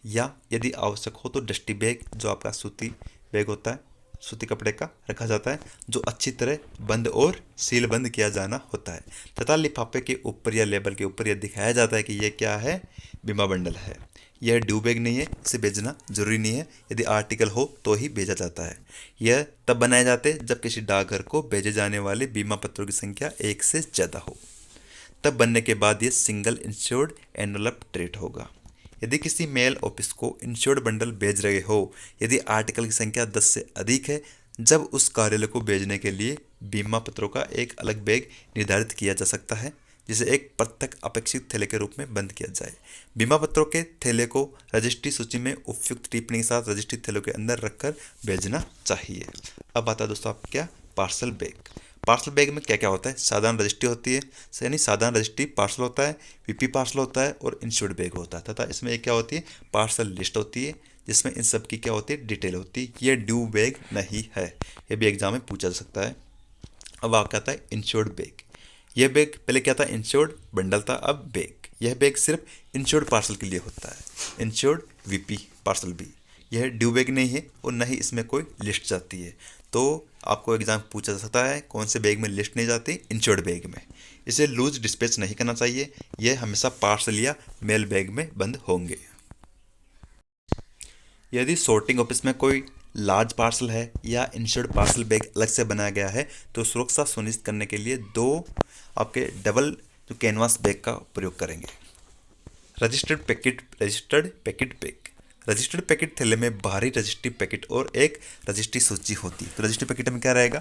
या यदि आवश्यक हो तो डस्टी बैग, जो आपका सूती बैग होता है, सूती कपड़े का, रखा जाता है, जो अच्छी तरह बंद और सील बंद किया जाना होता है तथा लिफाफे के ऊपर या लेबल के ऊपर यह दिखाया जाता है कि यह क्या है, बीमा बंडल है। यह ड्यू बैग नहीं है, इसे भेजना जरूरी नहीं है। यदि आर्टिकल हो तो ही भेजा जाता है। यह तब बनाए जाते हैं जब किसी डाकघर को भेजे जाने वाले बीमा पत्रों की संख्या एक से ज़्यादा हो। तब बनने के बाद यह सिंगल इंश्योर्ड एनवलप ट्रेट होगा। यदि किसी मेल ऑफिस को इंश्योर्ड बंडल भेज रहे हो, यदि आर्टिकल की संख्या 10 से अधिक है, जब उस कार्यालय को भेजने के लिए बीमा पत्रों का एक अलग बैग निर्धारित किया जा सकता है जिसे एक पृथक अपेक्षित थैले के रूप में बंद किया जाए। बीमा पत्रों के थैले को रजिस्ट्री सूची में उपयुक्त टिप्पणी के साथ रजिस्ट्री थैलों के अंदर रखकर भेजना चाहिए। अब आता है दोस्तों आप क्या, पार्सल बैग। पार्सल बैग में क्या क्या होता है? साधारण रजिस्ट्री होती है, यानी साधारण रजिस्ट्री पार्सल होता है, वीपी पार्सल होता है और इंश्योर्ड बैग होता है तथा इसमें एक क्या होती है, पार्सल लिस्ट होती है जिसमें इन सब की क्या होती है, डिटेल होती है। ये ड्यू बैग नहीं है, ये भी एग्जाम में पूछा जा सकता है। अब क्या आता है इंश्योर्ड बैग। यह बैग पहले क्या था, इंश्योर्ड बंडल था, अब बैग। यह बैग सिर्फ इंश्योर्ड पार्सल के लिए होता है, इंश्योर्ड वीपी पार्सल भी। यह ड्यू बैग नहीं है और न ही इसमें कोई लिस्ट जाती है। तो आपको एग्जाम पूछा जा सकता है कौन से बैग में लिस्ट नहीं जाती, इंश्योर्ड बैग में। इसे लूज डिस्पैच नहीं करना चाहिए, यह हमेशा पार्सल या मेल बैग में बंद होंगे। यदि सॉर्टिंग ऑफिस में कोई लार्ज पार्सल है या इंश्योर्ड पार्सल बैग अलग से बनाया गया है तो सुरक्षा सुनिश्चित करने के लिए दो आपके डबल जो कैनवास बैग का प्रयोग करेंगे। Registered packet bag. Registered packet थैले में भारी रजिस्ट्री पैकेट और एक रजिस्ट्री सूची होती है। तो रजिस्ट्री पैकेट में क्या रहेगा,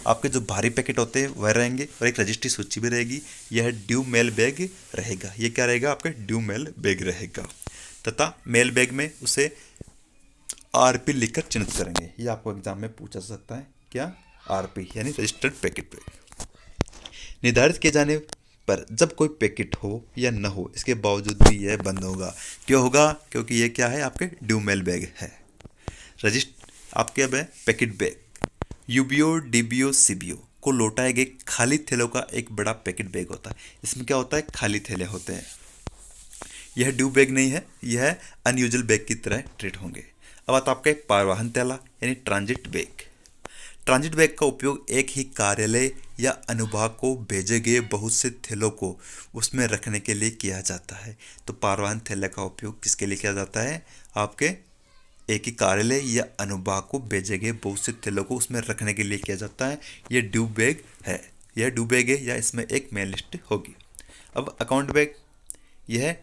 आपके जो भारी पैकेट होते हैं वह रहेंगे और एक रजिस्ट्री सूची भी रहेगी। यह ड्यू मेल बैग रहेगा। ये क्या रहेगा, आपका ड्यू मेल बैग रहेगा तथा मेल बैग में उसे आरपी लिखकर चिन्हित करेंगे। ये आपको एग्जाम में पूछा जा सकता है, क्या, आरपी यानी रजिस्टर्ड पैकेट बैग। निर्धारित किए जाने पर जब कोई पैकेट हो या न हो इसके बावजूद भी यह बंद होगा। क्यों होगा, क्योंकि ये क्या है, आपके ड्यू मेल बैग है। आपके अब है packet bag. UBO DBO CBO को लौटाए गए खाली थैलों का एक बड़ा पैकेट बैग होता है। इसमें क्या होता है, खाली थैले होते हैं। यह ड्यू बैग नहीं है, यह अनयूजुअल बैग की तरह ट्रीट होंगे। अब आता आपका परिवहन थैला यानी ट्रांजिट बैग। ट्रांजिट बैग का उपयोग एक ही कार्यालय या अनुभाग को भेजे गए बहुत से थैलों को उसमें रखने के लिए किया जाता है। तो परिवहन थैले का उपयोग किसके लिए किया जाता है, आपके एक ही कार्यालय या अनुभाग को भेजे गए बहुत से थैलों को उसमें रखने के लिए किया जाता है। यह ड्यू बैग है, यह ड्यू बैग है या इसमें एक मेल लिस्ट होगी। अब अकाउंट बैग, ये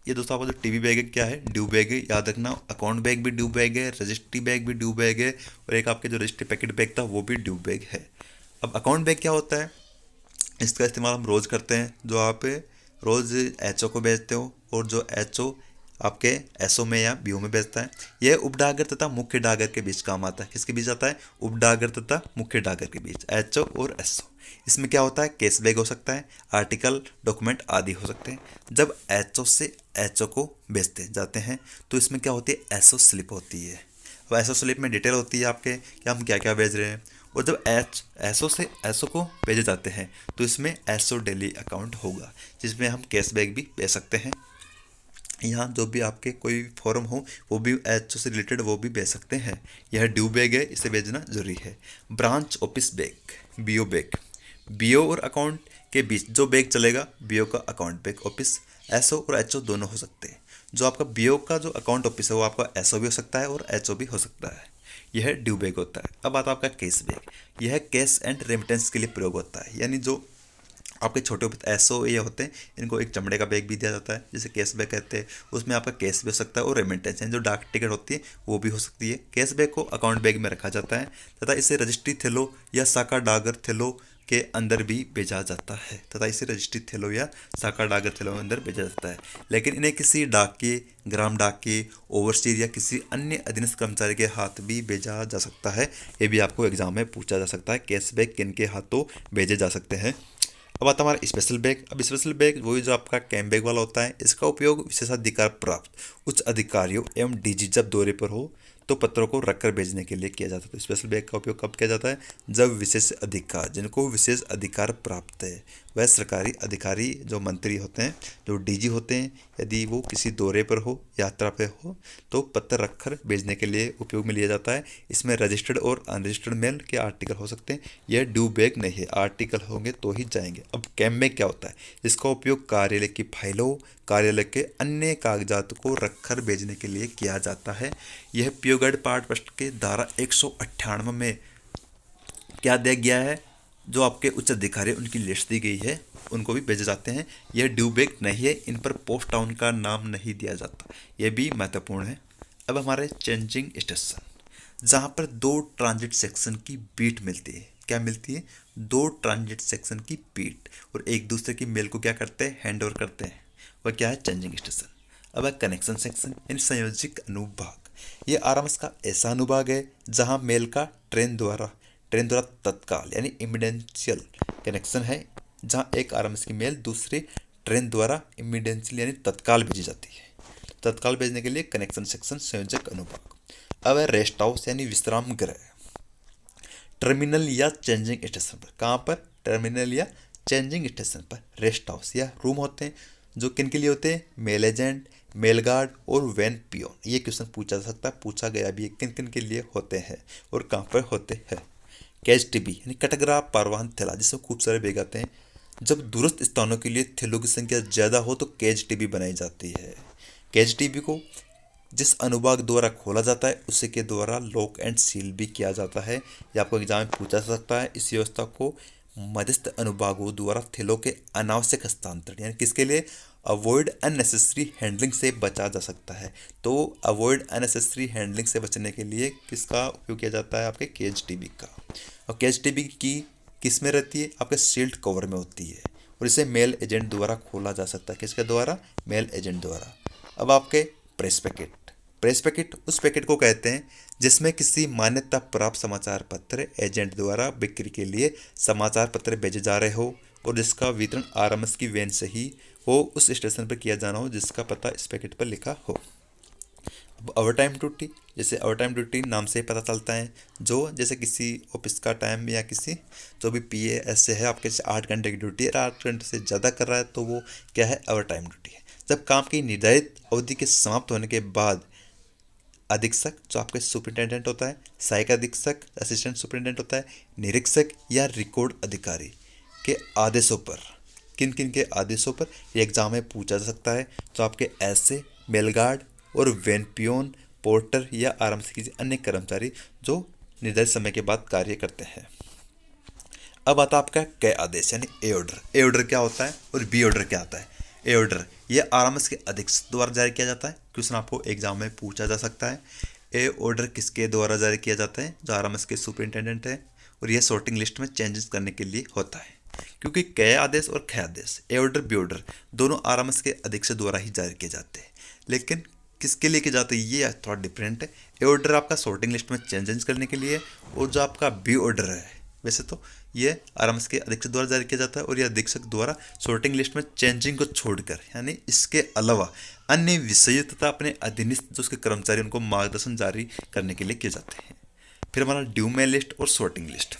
दोस्तों आपका जो टीवी बैग है क्या है, ड्यू बैग है, याद रखना। अकाउंट बैग भी ड्यू बैग है, रजिस्ट्री बैग भी ड्यू बैग है और एक आपके जो रजिस्ट्री पैकेट बैग था वो भी ड्यू बैग है। अब अकाउंट बैग क्या होता है, इसका इस्तेमाल हम रोज़ करते हैं। जो आप रोज़ एचओ को भेजते हो और जो एचओ आपके एसओ में या बीओ में भेजता है, यह उपडागर तथा मुख्य डागर के बीच काम आता है। किसके बीच आता है, उपडागर तथा मुख्य डागर के बीच, एचओ और एसओ। इसमें क्या होता है, केस बैग हो सकता है, आर्टिकल, डॉक्यूमेंट आदि हो सकते हैं। जब एचओ से एचओ को भेजते जाते हैं तो इसमें क्या होती है, एसओ स्लिप होती है। अब एसओ स्लिप में डिटेल होती है आपके कि हम क्या क्या भेज रहे हैं। और जब एसओ से एसओ को भेजे जाते हैं तो इसमें एसओ डेली अकाउंट होगा जिसमें हम कैश बैग भी भेज सकते हैं। यहाँ जो भी आपके कोई फॉर्म हो वो भी एचओ से रिलेटेड वो भी भेज सकते हैं। यह ड्यू बैग है, इसे भेजना जरूरी है। Branch office bag, BO bag. BO और अकाउंट के बीच जो बैग चलेगा, बीओ का अकाउंट बैग ऑफिस, एसओ और एचओ दोनों हो सकते हैं। जो आपका बीओ का जो अकाउंट ऑफिस है वो आपका एसओ भी हो सकता है और एचओ भी हो सकता है। यह ड्यू बैग होता है। अब आता है आपका कैश बैग। यह कैश एंड रेमिटेंस के लिए प्रयोग होता है, यानी जो आपके छोटे एसओ ये होते हैं इनको एक चमड़े का बैग भी दिया जाता है जिसे कैश बैग कहते हैं। उसमें आपका कैश भी हो सकता है और रेमिटेंस यानी जो डाक टिकट होती है वो भी हो सकती है। कैश बैग को अकाउंट बैग में रखा जाता है तथा इसे रजिस्ट्री थैलों या साका डागर थैलों के अंदर भी भेजा जाता है तथा इसे रजिस्ट्री थैलों या साका डागर थैलों के अंदर भेजा जाता है। लेकिन इन्हें किसी डाकिए, ग्राम डाकिए, ओवरसीयर या किसी अन्य अधीनस्थ कर्मचारी के हाथ भी भेजा जा सकता है। ये भी आपको एग्जाम में पूछा जा सकता है, कैश बैग किन के हाथों भेजे जा सकते हैं। अब आता हमारा स्पेशल बैग। अब स्पेशल बैग वही जो आपका कैंप बैग वाला होता है। इसका उपयोग विशेषाधिकार प्राप्त उच्च अधिकारियों एवं डीजी जब दौरे पर हो तो पत्रों को रखकर भेजने के लिए किया जाता है। तो स्पेशल बैग का उपयोग कब किया जाता है? जब विशेष अधिकार, जिनको विशेष अधिकार प्राप्त है वह सरकारी अधिकारी जो मंत्री होते हैं, जो डीजी होते हैं, यदि वो किसी दौरे पर हो, यात्रा पे हो तो पत्र रखकर भेजने के लिए उपयोग में लिया जाता है। इसमें रजिस्टर्ड और अनरजिस्टर्ड मेल के आर्टिकल हो सकते हैं। यह ड्यू बैग नहीं है, आर्टिकल होंगे तो ही जाएंगे। अब कैंप बैग क्या होता है? इसका उपयोग कार्यालय की फाइलों, कार्यालय के अन्य कागजात को रखकर भेजने के लिए किया जाता है। यह पीओगढ़ पाठ प्रश्न के धारा 198 में क्या दिया गया है? जो आपके उच्च अधिकारी उनकी लिस्ट दी गई है उनको भी भेजे जाते हैं। यह ड्यू बैग नहीं है, इन पर पोस्ट टाउन का नाम नहीं दिया जाता, यह भी महत्वपूर्ण है। अब हमारे चेंजिंग स्टेशन, जहाँ पर दो ट्रांजिट सेक्शन की बीट मिलती है। क्या मिलती है? दो ट्रांजिट सेक्शन की बीट, और एक दूसरे की मेल को क्या करते हैं? हैंड ओवर करते हैं। वह क्या है? Changing station. अब है कनेक्शन सेक्शन यानी संयोजक अनुभाग। ये आरएमएस का ऐसा अनुभाग है जहाँ मेल का ट्रेन द्वारा तत्काल यानी इमीडिएशियल कनेक्शन है, जहाँ एक आरएमएस की मेल दूसरी ट्रेन द्वारा इमीडिएशियल यानी तत्काल भेजी जाती है। तत्काल भेजने के लिए कनेक्शन सेक्शन, संयोजक अनुभाग। अब है रेस्ट हाउस यानी विश्राम गृह। टर्मिनल या चेंजिंग स्टेशन पर, कहाँ पर? टर्मिनल या चेंजिंग स्टेशन पर रेस्ट हाउस या रूम होते हैं जो किन के लिए होते हैं? मेल एजेंट, मेल गार्ड और वैन पियोन। ये क्वेश्चन पूछा जा सकता है, पूछा गया भी है, किन किन के लिए होते हैं और कहाँ पर होते हैं। कैच टीबी यानी कटघरा परिवहन थैला, जिसमें खूब सारे बैग आते हैं। जब दूरस्थ स्थानों के लिए थैलों की संख्या ज़्यादा हो तो कैच टीबी बनाई जाती है। कैच टीबी को जिस अनुभाग द्वारा खोला जाता है उसी के द्वारा लॉक एंड सील भी किया जाता है। यह आपको एग्जाम में पूछा जा सकता है। इस व्यवस्था को मध्यस्थ अनुभागों द्वारा थैलों के अनावश्यक हस्तांतरण यानी किसके लिए? अवॉइड अननेसेसरी हैंडलिंग से बचा जा सकता है। तो अवॉइड अननेसेसरी हैंडलिंग से बचने के लिए किसका उपयोग किया जाता है? आपके केज टीबी का। और केज टीबी की किस में रहती है? आपके सील्ड कवर में होती है और इसे मेल एजेंट द्वारा खोला जा सकता है। किसके द्वारा? मेल एजेंट द्वारा। अब आपके प्रेस पैकेट। प्रेस पैकेट उस पैकेट को कहते हैं जिसमें किसी मान्यता प्राप्त समाचार पत्र एजेंट द्वारा बिक्री के लिए समाचार पत्र भेजे जा रहे हो और जिसका वितरण आरएमएस की वैन से ही हो उस स्टेशन पर किया जाना हो जिसका पता इस पैकेट पर लिखा हो। अब ओवर टाइम ड्यूटी, जैसे ओवर टाइम ड्यूटी नाम से ही पता चलता है, जो जैसे किसी ऑफिस का टाइम या किसी जो भी पीए ऐसे है आपके 8 घंटे की ड्यूटी है, 8 घंटे से ज़्यादा कर रहा है तो वो क्या है? ओवर टाइम ड्यूटी है। जब काम की निर्धारित अवधि के समाप्त होने के बाद अधीक्षक जो आपके सुपरिटेंडेंट होता है, सहायक अधीक्षक असिस्टेंट सुपरिटेंडेंट होता है, निरीक्षक या रिकॉर्ड अधिकारी के आदेशों पर, किन किन के आदेशों पर ये एग्जाम में पूछा जा सकता है? तो आपके ऐसे मेलगार्ड और वैन पियोन, पोर्टर या आराम से किसी अन्य कर्मचारी जो निर्धारित समय के बाद कार्य करते हैं। अब आता आपका कै आदेश यानी ए ऑर्डर। ए ऑर्डर क्या होता है और बी ऑर्डर क्या आता है? ए ऑर्डर ये आरएमएस के अधीक्षक द्वारा जारी किया जाता है। क्वेश्चन आपको एग्जाम में पूछा जा सकता है। ए ऑर्डर किसके द्वारा जारी किया जाता है? जो आरएमएस के सुपरिटेंडेंट है, और यह सॉर्टिंग लिस्ट में चेंजेस करने के लिए होता है। क्योंकि कै आदेश और खे आदेश, ए ऑर्डर बी ऑर्डर दोनों आरएमएस के अधीक्षक द्वारा ही जारी किए जाते हैं, लेकिन किसके लिए किया जाता है ये थोड़ा डिफरेंट है। ए ऑर्डर आपका सॉर्टिंग लिस्ट में चेंजेस करने के लिए, और जो आपका बी ऑर्डर है वैसे तो ये आरएमएस के अधीक्षक द्वारा जारी किया जाता है, और यह अधीक्षक द्वारा सॉर्टिंग लिस्ट में चेंजिंग को छोड़कर यानी इसके अलावा अन्य विषयों तथा अपने अधीनस्थ जो उसके कर्मचारी उनको मार्गदर्शन जारी करने के लिए किए जाते हैं। फिर हमारा ड्यू मेल लिस्ट और सॉर्टिंग लिस्ट।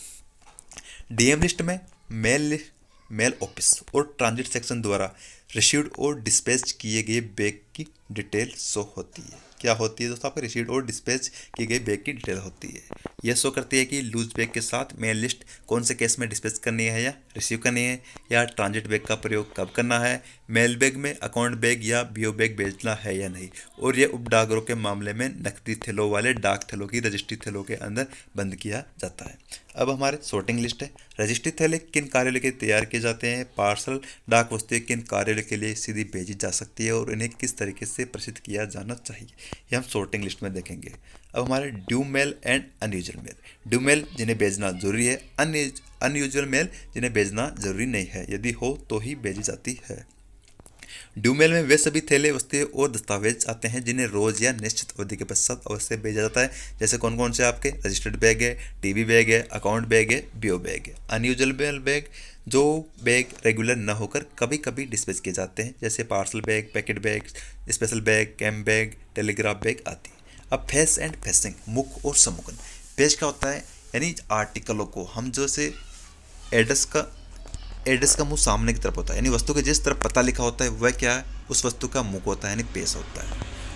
डीएम लिस्ट में मेल ऑफिस और ट्रांजिट सेक्शन द्वारा रिसीव्ड और डिस्पैच किए गए बैग की डिटेल शो होती है। क्या होती है दोस्तों, आपका रिसीव्ड और डिस्पैच की गई बैग की डिटेल होती है। यह शो करती है कि लूज बैग के साथ मेल लिस्ट कौन से केस में डिस्पैच करनी है या रिसीव करनी है, या ट्रांजिट बैग का प्रयोग कब करना है, मेल बैग में अकाउंट बैग या बीओ बैग भेजना है या नहीं, और यह उपडाकघरों के मामले में नकदी थैलों वाले डाक थैलों की रजिस्ट्री थैलों के अंदर बंद किया जाता है। अब हमारे सॉर्टिंग लिस्ट है। रजिस्ट्री थैले किन कार्यालय के तैयार किए जाते हैं, पार्सल डाक वस्तुएं किन कार्यालय के लिए सीधी भेजी जा सकती है और इन्हें किस तरीके से प्रेषित किया जाना चाहिए, ये हम सॉर्टिंग लिस्ट में देखेंगे। अब हमारे due mail and unusual mail. Due mail जिन्हें भेजना जरूरी है, अनयूजुअल मेल जिन्हें भेजना जरूरी नहीं है, यदि हो तो ही भेजी जाती है। ड्यू मेल में वे सभी थैले वस्तुएं और दस्तावेज आते हैं जिन्हें रोज या निश्चित अवधि के पश्चात अवश्य भेजा जाता है। जैसे कौन कौन से आपके रजिस्टर्ड बैग है, टीवी बैग है, अकाउंट बैग है, बीओ बैग है। अनयूजुअल मेल बैग जो बैग रेगुलर न होकर कभी कभी डिस्पैच किए जाते हैं, जैसे parcel bag, packet bag, special bag, camp bag, telegraph bag आदि। अब फेस एंड फेसिंग, मुख और सम्मुखन। फेस क्या होता है, यानी आर्टिकलों को हम जैसे एड्रेस का मुंह सामने की तरफ होता है, यानी वस्तु के जिस तरफ पता लिखा होता है वह क्या है, उस वस्तु का मुख होता है, यानी पेश होता है।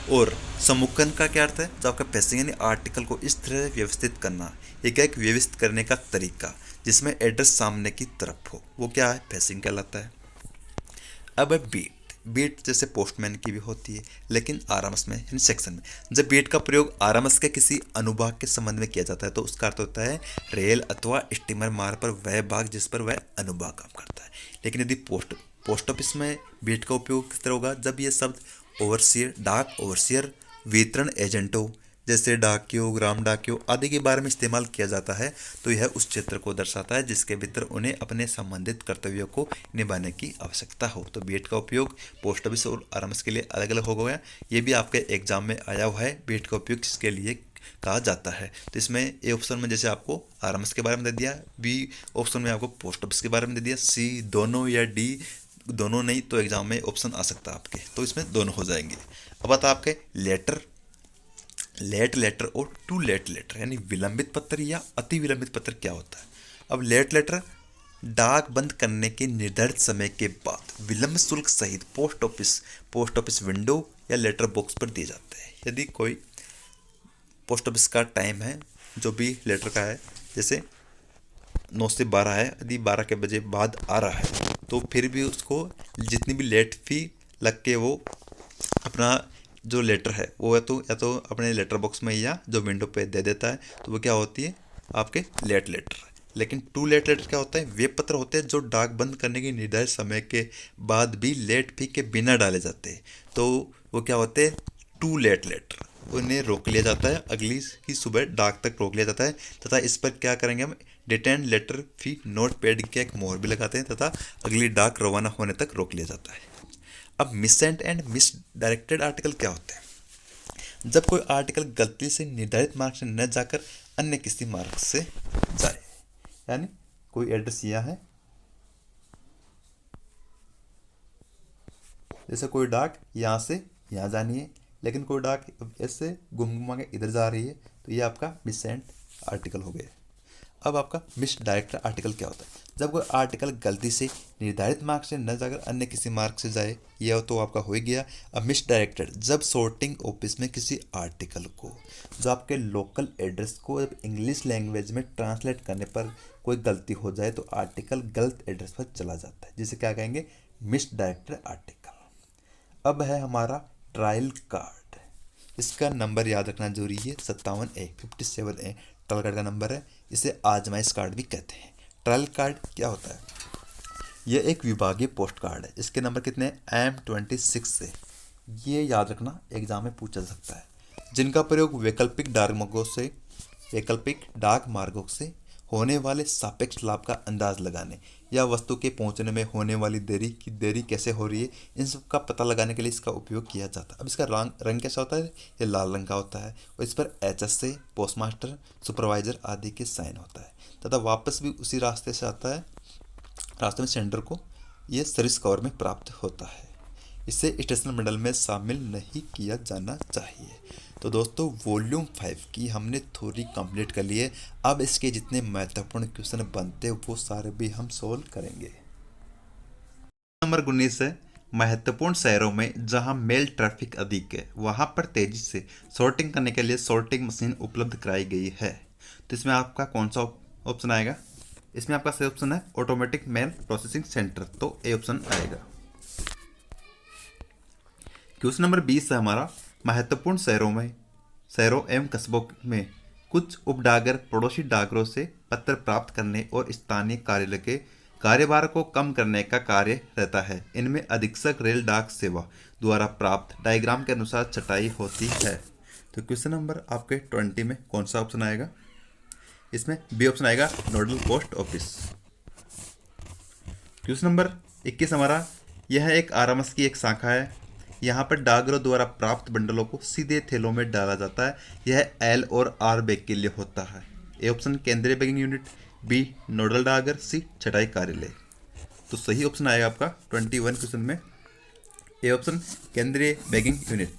और सम्मुखन का क्या अर्थ है, जो आपका पेसिंग यानी आर्टिकल को इस तरह व्यवस्थित करना, एक व्यवस्थित करने का तरीका जिसमें एड्रेस सामने की तरफ हो, वो क्या है, पेसिंग कहलाता है। अब है बीट। बीट जैसे पोस्टमैन की भी होती है, लेकिन आरएमएस में यानी सेक्शन में। जब बीट का प्रयोग आरएमएस के किसी अनुभाग के संबंध में किया जाता है तो उसका अर्थ होता है रेल अथवा स्टीमर मार्ग पर वह भाग जिस पर वह अनुभाग काम करता है। लेकिन यदि पोस्ट ऑफिस में बीट का उपयोग किस तरह होगा, जब ये शब्द ओवरसियर, डाक ओवरसियर, वितरण एजेंटों जैसे डाकियों, ग्राम डाकियों आदि के बारे में इस्तेमाल किया जाता है तो यह उस क्षेत्र को दर्शाता है जिसके भीतर उन्हें अपने संबंधित कर्तव्यों को निभाने की आवश्यकता हो। तो बीट का उपयोग पोस्ट ऑफिस और आरएमएस के लिए अलग अलग हो गया। ये भी आपके एग्जाम में आया हुआ है, बीट का उपयोग किसके लिए कहा जाता है। तो इसमें ए ऑप्शन में जैसे आपको आरएमएस के बारे में दे दिया, बी ऑप्शन में आपको पोस्ट ऑफिस के बारे में दे दिया, सी दोनों या डी दोनों नहीं, तो एग्जाम में ऑप्शन आ सकता है आपके, तो इसमें दोनों हो जाएंगे। अब आता है आपके लेटर, लेट लेटर और टू लेट लेटर, यानी विलंबित पत्र या अति विलंबित पत्र क्या होता है। अब लेट लेटर डाक बंद करने के निर्धारित समय के बाद विलंब शुल्क सहित पोस्ट ऑफिस विंडो या लेटर बॉक्स पर दिए जाते हैं। यदि कोई पोस्ट ऑफिस का टाइम है जो भी लेटर का है, जैसे 9 से 12 है, यदि 12 के बजे बाद आ रहा है तो फिर भी उसको जितनी भी लेट फी लग के वो अपना जो लेटर है वो या तो अपने लेटर बॉक्स में या जो विंडो पे दे देता है, तो वो क्या होती है आपके लेट लेटर। लेकिन टू लेट लेटर क्या होता है, वे पत्र होते हैं जो डाक बंद करने के निर्धारित समय के बाद भी लेट फी के बिना डाले जाते हैं, तो वो क्या होते हैं टू लेट लेटर। उन्हें रोक लिया जाता है, अगली ही सुबह डाक तक रोक लिया जाता है, तथा इस पर क्या करेंगे हम, डिटेन लेटर फी नोट पेड की एक मोहर भी लगाते हैं तथा अगली डाक रवाना होने तक रोक लिया जाता है। अब मिससेंट एंड मिस डायरेक्टेड आर्टिकल क्या होते हैं, जब कोई आर्टिकल गलती से निर्धारित मार्ग से न जाकर अन्य किसी मार्ग से जाए, यानी कोई एड्रेस यह है, जैसे कोई डाक यहाँ से यहाँ जानी है लेकिन कोई डाक ऐसे घुमा के इधर जा रही है, तो ये आपका मिससेंट आर्टिकल हो गया। अब आपका मिस डायरेक्टेड आर्टिकल क्या होता है, जब कोई आर्टिकल गलती से निर्धारित मार्ग से न जाकर अन्य किसी मार्ग से जाए, यह तो आपका हो ही गया। अब मिस डायरेक्टेड, जब सॉर्टिंग ऑफिस में किसी आर्टिकल को जो आपके लोकल एड्रेस को जब इंग्लिश लैंग्वेज में ट्रांसलेट करने पर कोई गलती हो जाए तो आर्टिकल गलत एड्रेस पर चला जाता है, जिसे क्या कहेंगे, मिस डायरेक्टेड आर्टिकल। अब है हमारा ट्रायल कार्ड, इसका नंबर याद रखना जरूरी है, 57A ट्रायल कार्ड का नंबर है, इसे आजमाइश कार्ड भी कहते हैं। ट्रायल कार्ड क्या होता है, यह एक विभागीय पोस्ट कार्ड है, इसके नंबर कितने हैं, M26 से, ये याद रखना एग्जाम में पूछा जा सकता है, जिनका प्रयोग वैकल्पिक डाक मार्गों से होने वाले सापेक्ष लाभ का अंदाज लगाने या वस्तु के पहुंचने में होने वाली देरी कैसे हो रही है, इन सब का पता लगाने के लिए इसका उपयोग किया जाता है। अब इसका रंग कैसा होता है, ये लाल रंग का होता है और इस पर HS से पोस्टमास्टर, सुपरवाइजर आदि के साइन होता है तथा वापस भी उसी रास्ते से आता है, रास्ते में सेंडर को ये सर्विस कवर में प्राप्त होता है। इसे स्टेशन मंडल में शामिल नहीं किया जाना चाहिए। तो दोस्तों वॉल्यूम 5 की हमने थ्योरी कंप्लीट कर ली है। अब इसके जितने महत्वपूर्ण क्वेश्चन बनते हैं वो सारे भी हम सोल्व करेंगे। नंबर 19 है महत्वपूर्ण शहरों में जहां मेल ट्रैफिक अधिक है वहां पर तेजी से सॉर्टिंग करने के लिए सॉर्टिंग मशीन उपलब्ध कराई गई है। तो इसमें आपका कौन सा ऑप्शन आएगा? इसमें आपका सही ऑप्शन है ऑटोमेटिक मेल प्रोसेसिंग सेंटर, तो ए ऑप्शन आएगा। क्वेश्चन नंबर 20 है हमारा, महत्वपूर्ण शहरों एवं कस्बों में कुछ उपडागर पड़ोसी डाकघरों से पत्र प्राप्त करने और स्थानीय कार्यालय के कार्यभार को कम करने का कार्य रहता है। इनमें अधीक्षक रेल डाक सेवा द्वारा प्राप्त डायग्राम के अनुसार छटाई होती है। तो क्वेश्चन नंबर आपके 20 में कौन सा ऑप्शन आएगा? इसमें बी ऑप्शन आएगा nodal post office. Question number 21 हमारा, यह एक आरएमएस की एक शाखा है। यहाँ पर डाकघरों द्वारा प्राप्त बंडलों को सीधे थैलों में डाला जाता है। यह एल और आर बैग के लिए होता है। ए ऑप्शन केंद्रीय बैगिंग यूनिट, बी नोडल डाकघर, सी छटाई कार्यालय। तो सही ऑप्शन आएगा आपका 21 क्वेश्चन में ए ऑप्शन केंद्रीय बैगिंग यूनिट।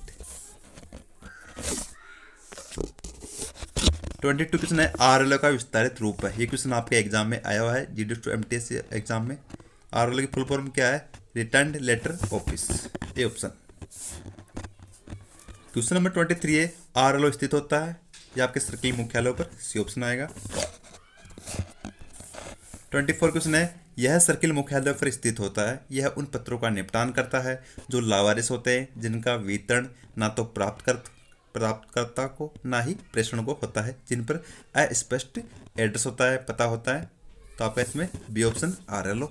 22 क्वेश्चन है आरएलओ का विस्तारित रूप है। ये क्वेश्चन आपके एग्जाम में आया हुआ है जीडी टू एमटीएस एग्जाम में। आरएलओ की फुल फॉर्म क्या है? Return letter office, A option. Question number 23 है आरएलओ स्थित होता है या आपके सर्किल मुख्यालयों पर, सी ऑप्शन आएगा। 24 क्वेश्चन है यह सर्किल मुख्यालय पर स्थित होता है। यह उन पत्रों का निपटान करता है जो लावारिस होते हैं, जिनका वितरण ना तो प्राप्तकर्ता को ना ही प्रेषण को होता है, जिन पर अस्पष्ट एड्रेस होता है, पता होता है। तो आपका इसमें बी ऑप्शन आरएलओ।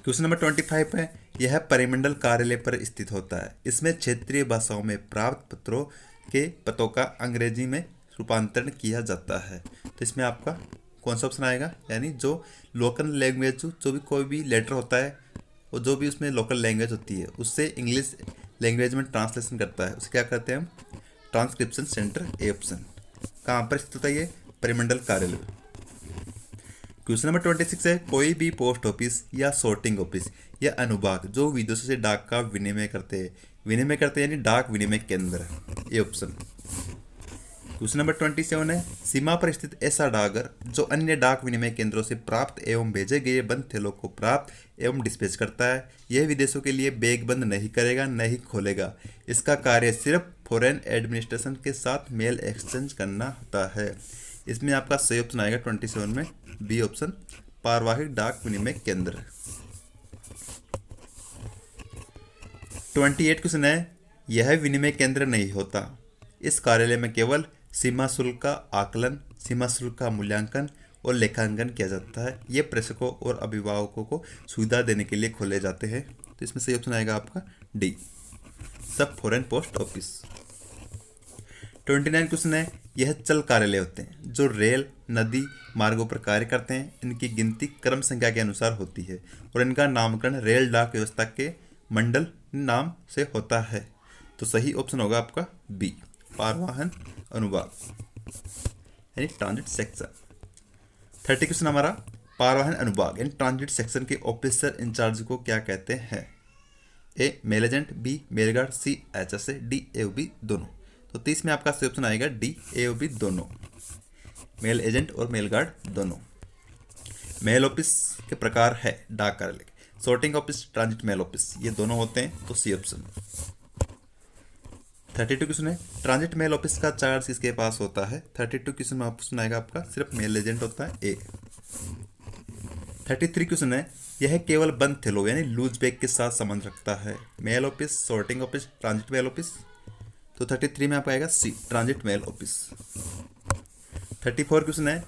क्वेश्चन नंबर 25 है यह परिमंडल कार्यालय पर स्थित होता है। इसमें क्षेत्रीय भाषाओं में प्राप्त पत्रों के पतों का अंग्रेजी में रूपांतरण किया जाता है। तो इसमें आपका कौन सा ऑप्शन आएगा? यानी जो लोकल लैंग्वेज, जो भी कोई भी लेटर होता है और जो भी उसमें लोकल लैंग्वेज होती है उससे इंग्लिश लैंग्वेज में ट्रांसलेशन करता है, उसे क्या कहते हैं हम? Transcription centre, A option. कहाँ पर स्थित होता है ये? परिमंडल कार्यालय। क्वेश्चन नंबर 26 है कोई भी पोस्ट ऑफिस या सॉर्टिंग ऑफिस या अनुभाग जो विदेशों से डाक का विनिमय करते हैं यानी डाक विनिमय केंद्र, ए ऑप्शन। क्वेश्चन नंबर 27 है सीमा पर स्थित ऐसा डाकघर जो अन्य डाक विनिमय केंद्रों से प्राप्त एवं भेजे गए बंद थैलों को प्राप्त एवं डिस्पैच करता है। यह विदेशों के लिए बैग बंद नहीं करेगा, नहीं खोलेगा। इसका कार्य सिर्फ फॉरेन एडमिनिस्ट्रेशन के साथ मेल एक्सचेंज करना होता है। इसमें आपका सही ऑप्शन आएगा 27 में बी ऑप्शन पारिवारिक डाक विनिमय केंद्र। 28 क्वेश्चन है यह विनिमय केंद्र नहीं होता। इस कार्यालय में केवल सीमा शुल्क का आकलन, सीमा शुल्क का मूल्यांकन और लेखांकन किया जाता है। ये प्रेषकों और अभिभावकों को सुविधा देने के लिए खोले जाते हैं। तो इसमें सही ऑप्शन आएगा आपका डी सब फॉरेन पोस्ट ऑफिस। 29 क्वेश्चन है यह चल कार्यालय होते हैं जो रेल नदी मार्गों पर कार्य करते हैं। इनकी गिनती क्रम संख्या के अनुसार होती है और इनका नामकरण रेल डाक व्यवस्था के मंडल नाम से होता है। तो सही ऑप्शन होगा आपका बी परिवहन अनुभाग यानी ट्रांजिट सेक्शन। 30 क्वेश्चन हमारा परिवहन अनुभाग यानी ट्रांजिट सेक्शन के ऑफिसर इंचार्ज को क्या कहते हैं? A mail agent, B mail guard, C HSA, D A or B दोनों। तो 30 में आपका सही ऑप्शन आएगा डी एओबी दोनों, मेल एजेंट और मेल गार्ड दोनों। मेल ऑफिस के प्रकार है डाक कार्यालय, sorting office, transit mail office, ये दोनों होते हैं। तो सी ऑप्शन। 32 क्वेश्चन है ट्रांजिट मेल ऑफिस का चार्ज किसके पास होता है? 32 क्वेश्चन में ऑप्शन आएगा आपका सिर्फ मेल एजेंट होता है, ए। 33 क्वेश्चन है यह केवल बंद थैलों यानी लूज बैग के साथ संबंध रखता है। Mail office, sorting office, transit mail office. तो 33 में आपका आएगा C transit mail office. 34 question है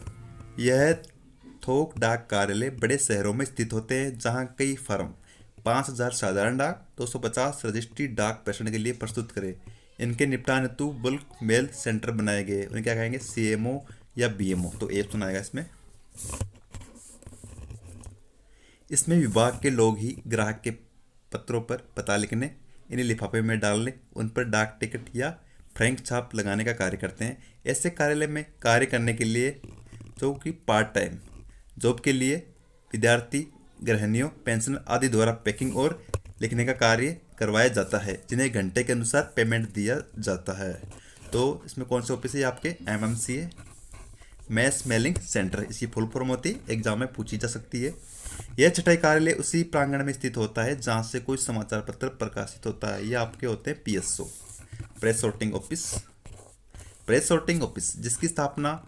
यह थोक डाक कार्यालय बड़े शहरों में स्थित होते हैं जहां कई फर्म 5000 साधारण डाक, 250 रजिस्ट्री डाक प्रेषण के लिए प्रस्तुत करें। इनके निपटान हेतु बुल्क मेल सेंटर बनाए गए, उन्हें क्या कहेंगे? सीएमओ या बीएमओ। तो ए ऑप्शन आएगा इसमें। इसमें विभाग के लोग ही ग्राहक के पत्रों पर पता लिखने, इन्हें लिफाफे में डालने, उन पर डाक टिकट या फ्रैंक छाप लगाने का कार्य करते हैं। ऐसे कार्यालय में कार्य करने के लिए जो कि पार्ट टाइम जॉब के लिए विद्यार्थी, गृहिणियों, पेंशन आदि द्वारा पैकिंग और लिखने का कार्य करवाया जाता है, जिन्हें घंटे के अनुसार पेमेंट दिया जाता है। तो इसमें कौन से ऑफिस है? आपके एमएमसी है, मैस मेलिंग सेंटर, इसकी फुल फॉर्म होती है, एग्जाम में पूछी जा सकती है। यह छटाई कार्यालय उसी प्रांगण में स्थित होता है जहां से कोई समाचार पत्र प्रकाशित होता है। ये आपके होते हैं PSO, press sorting office. Press sorting office जिसकी स्थापना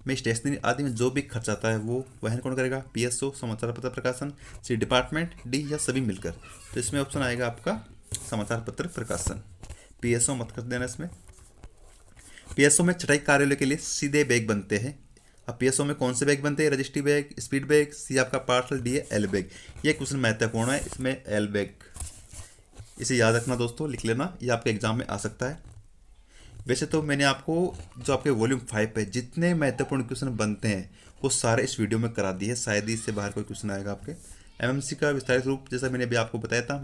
में स्टेशनरी आदि में जो भी खर्च आता है वो वहन कौन करेगा? पीएसओ, समाचार पत्र प्रकाशन। सी डिपार्टमेंट, डी या सभी मिलकर। तो इसमें ऑप्शन आएगा आपका समाचार पत्र प्रकाशन। पीएसओ मत कर देना इसमें। पीएसओ में छटाई कार्यालय के लिए सीधे बैग बनते हैं। अब पीएसओ में कौन से बैग बनते हैं? रजिस्ट्री बैग, स्पीड बैग, सी आपका पार्सल, डी है एल बैग। ये क्वेश्चन महत्वपूर्ण है, इसमें एल बैग। इसे याद रखना दोस्तों, लिख लेना, ये आपके एग्जाम में आ सकता है। वैसे तो मैंने आपको जो आपके वॉल्यूम 5 पे जितने महत्वपूर्ण क्वेश्चन बनते हैं वो सारे इस वीडियो में करा दिए। शायद ही इससे बाहर कोई क्वेश्चन आएगा आपके। एमएमसी का विस्तारित रूप जैसा मैंने अभी आपको बताया था,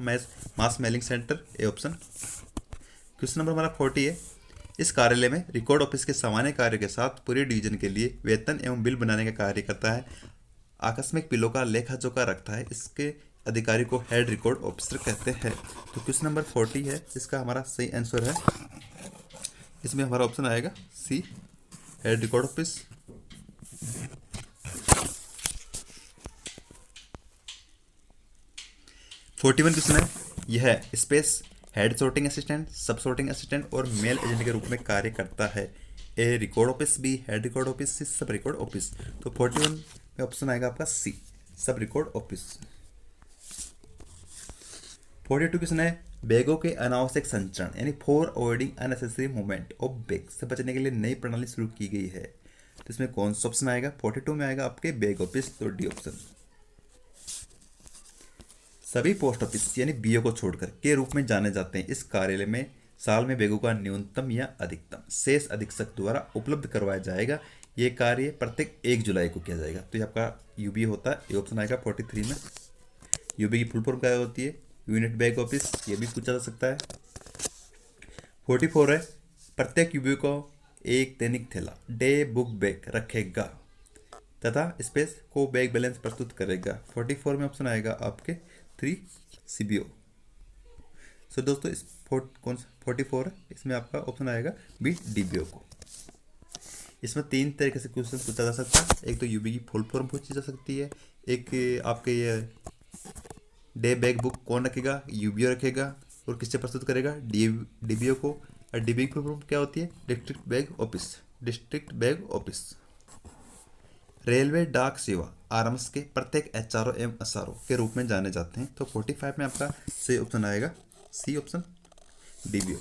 मास मेलिंग सेंटर, ए ऑप्शन। क्वेश्चन नंबर हमारा 40 है। इस कार्यालय में रिकॉर्ड ऑफिस के सामान्य कार्य के साथ पूरे डिवीजन के लिए वेतन एवं बिल बनाने का कार्य करता है। आकस्मिक बिलों का लेखा जोखा रखता है। इसके अधिकारी को हेड रिकॉर्ड ऑफिसर कहते हैं। तो क्वेश्चन नंबर 40 है, इसका हमारा सही आंसर है, इसमें हमारा ऑप्शन आएगा C, head record office. Forty one question है, यह space head sorting assistant, sub sorting assistant और मेल एजेंट के रूप में कार्य करता है। A record office, B head record office, C sub record office. तो 41 में ऑप्शन आएगा आपका सी, सब रिकॉर्ड ऑफिस। 42 क्वेश्चन है, बैगों के अनावश्यक संचरण यानी for avoiding unnecessary movement of bag से बचने के लिए नई प्रणाली शुरू की गई है। तो इसमें कौन सा ऑप्शन आएगा? 42 में आएगा आपके बैग ऑफिस, तो डी ऑप्शन। सभी पोस्ट ऑफिस यानी बीओ को छोड़कर के रूप में जाने जाते हैं। इस कार्यालय में साल में बैगों का न्यूनतम या अधिकतम शेष अधीक्षक द्वारा उपलब्ध करवाया जाएगा। ये कार्य प्रत्येक 1 जुलाई को किया जाएगा। तो ये आपका यूबी होता है, ये ऑप्शन आएगा 43 में। यूबी की फुल फॉर्म क्या होती है? यूनिट बैग ऑफिस, ये भी पूछा जा सकता है। 44 है, प्रत्येक यूबी को एक दैनिक थैला डे बुक बैग रखेगा तथा स्पेस को बैग बैलेंस प्रस्तुत करेगा। 44 में ऑप्शन आएगा आपके 3 सीबीओ। सो दोस्तों इस कौन सा 44 है, इसमें आपका ऑप्शन आएगा बी डीबीओ को। इसमें 3 तरीके से क्वेश्चन पूछा जा सकता है। एक तो यूबी की फुल फॉर्म पूछी जा सकती है, एक आपके ये डे बैग बुक कौन रखेगा? यूबीओ रखेगा, और किससे प्रस्तुत करेगा? डीबीओ को। और डीबीओ की फुल फॉर्म क्या होती है? District bag office, district bag office. Railway डाक सेवा आरएमएस के प्रत्येक एचआरओ एवं एसआरओ के रूप में जाने जाते हैं। तो 45 में आपका सही ऑप्शन आएगा सी ऑप्शन, डीबीओ।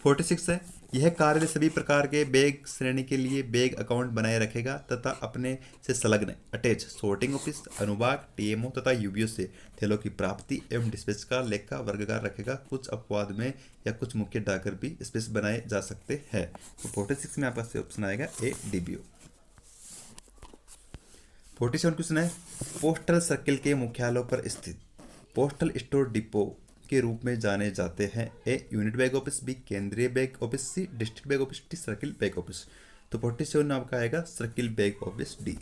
46 है, यह कार्यालय सभी प्रकार के बैग श्रेणी के लिए बैग अकाउंट बनाए रखेगा तथा अपने से संलग्न अटैच सॉर्टिंग ऑफिस, अनुभाग, टीएमओ तथा यूबीओ से थैलों की प्राप्ति एवं डिस्पैच का लेखा वर्गीकार रखेगा। कुछ अपवाद में या कुछ मुख्य डाकर भी स्पेस बनाए जा सकते हैं। तो 46 में आपका सही ऑप्शन आएगा ए डीबीओ। 47 क्वेश्चन है, पोस्टल सर्किल के मुख्यालयों पर स्थित पोस्टल स्टोर डिपो के रूप में जाने जाते हैं। A unit bag office, B केंद्रीय bag office, C district bag office, D circle bag office. तो 47 आपका आएगा circle bag office, D.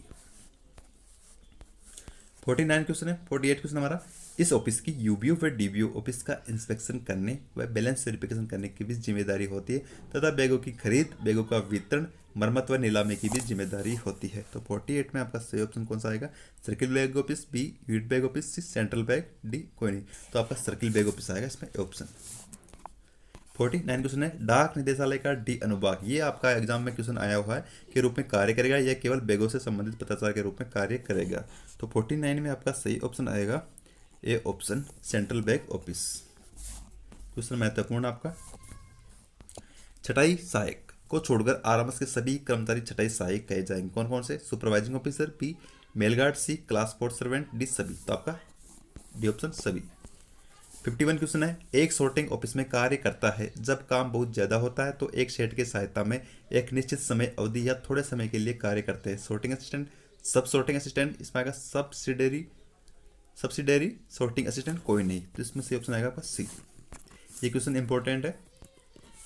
49 question है, 48 क्वेश्चन हमारा, इस ऑफिस की यूबीओ व डीबीओ ऑफिस का इंस्पेक्शन करने व बैलेंस वेरिफिकेशन करने की भी जिम्मेदारी होती है तथा बैगों की खरीद, बैगों का वितरण, मरम्मत व नीलामी की भी जिम्मेदारी होती है। तो 48 में आपका सही ऑप्शन कौन सा आएगा? Circle bag office, B unit bag office, C central bag, D कोई नहीं। तो आपका सर्किल बैग ऑफिस आएगा इसमें ऑप्शन। 49 क्वेश्चन है, डाक निदेशालय का डी अनुभाग, ये आपका एग्जाम में क्वेश्चन आया हुआ है के रूप में कार्य करेगा या केवल बैगों से संबंधित पत्राचार के रूप में कार्य करेगा। तो 49 में आपका सही ऑप्शन आएगा A option, central bag office. Question महत्वपूर्ण आपका। छटाई सहायक को छोड़कर आरएमएस के सभी कर्मचारी छटाई सहायक कहे जाएंगे। कौन कौन से? सुपरवाइजिंग ऑफिसर, बी मेलगार्ड, सी क्लास पोर्ट सर्वेंट, डी सभी। तो आपका डी ऑप्शन सभी। 51 क्वेश्चन है, एक सॉर्टिंग ऑफिस में कार्य करता है जब काम बहुत ज्यादा होता है तो एक शेड की सहायता में एक निश्चित समय अवधि या थोड़े समय के लिए कार्य करते हैं। Sorting assistant, sub sorting assistant, इसमें आएगा सब्सिडरी सॉर्टिंग असिस्टेंट कोई नहीं। तो इसमें से ऑप्शन आएगा आपका सी। ये क्वेश्चन इंपॉर्टेंट है।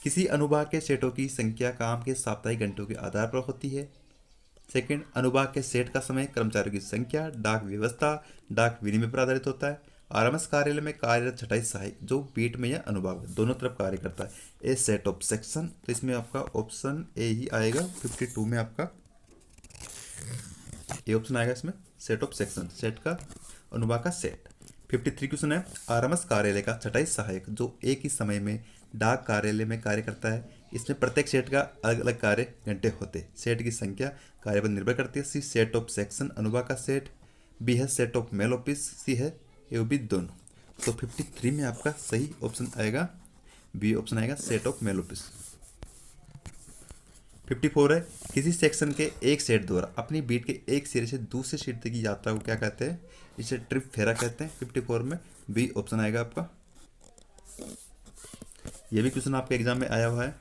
किसी अनुभाग के सेटों की संख्या काम के साप्ताहिक घंटों के आधार पर होती है। सेकंड, अनुभाग के सेट का समय, कर्मचारियों की संख्या, डाक व्यवस्था, डाक विनिमय पर आधारित होता है। आरएमएस कार्यालय में कार्यरत छटाई सहायक जो बीट में या अनुभाग दोनों तरफ कार्य करता है। ए सेट ऑफ सेक्शन, तो इसमें आपका ऑप्शन ए ही आएगा। 52 में आपका ए ऑप्शन आएगा। इसमें सेट ऑफ सेक्शन, सेट का अनुभाग का सेट। 53 क्वेश्चन है, आरएमएस कार्यालय का छटाई सहायक जो एक ही समय में डाक कार्यालय में कार्य करता है, इसमें प्रत्येक सेट का अलग अलग कार्य घंटे होते हैं। सेट की संख्या कार्य पर निर्भर करती है। सी सेट ऑफ सेक्शन अनुभाग का सेट, बी है सेट ऑफ मेल ऑफिस, सी है ए बी दोनों। तो 53 में आपका सही ऑप्शन आएगा बी ऑप्शन आएगा, सेट ऑफ मेल ऑफिस। 54 है, किसी सेक्शन के एक सेट द्वारा अपनी बीट के एक सिरे से दूसरे सिरे तक की यात्रा को क्या कहते हैं? इसे ट्रिप फेरा कहते हैं। 54 में बी ऑप्शन आएगा आपका। यह भी क्वेश्चन आपके एग्जाम में आया हुआ है।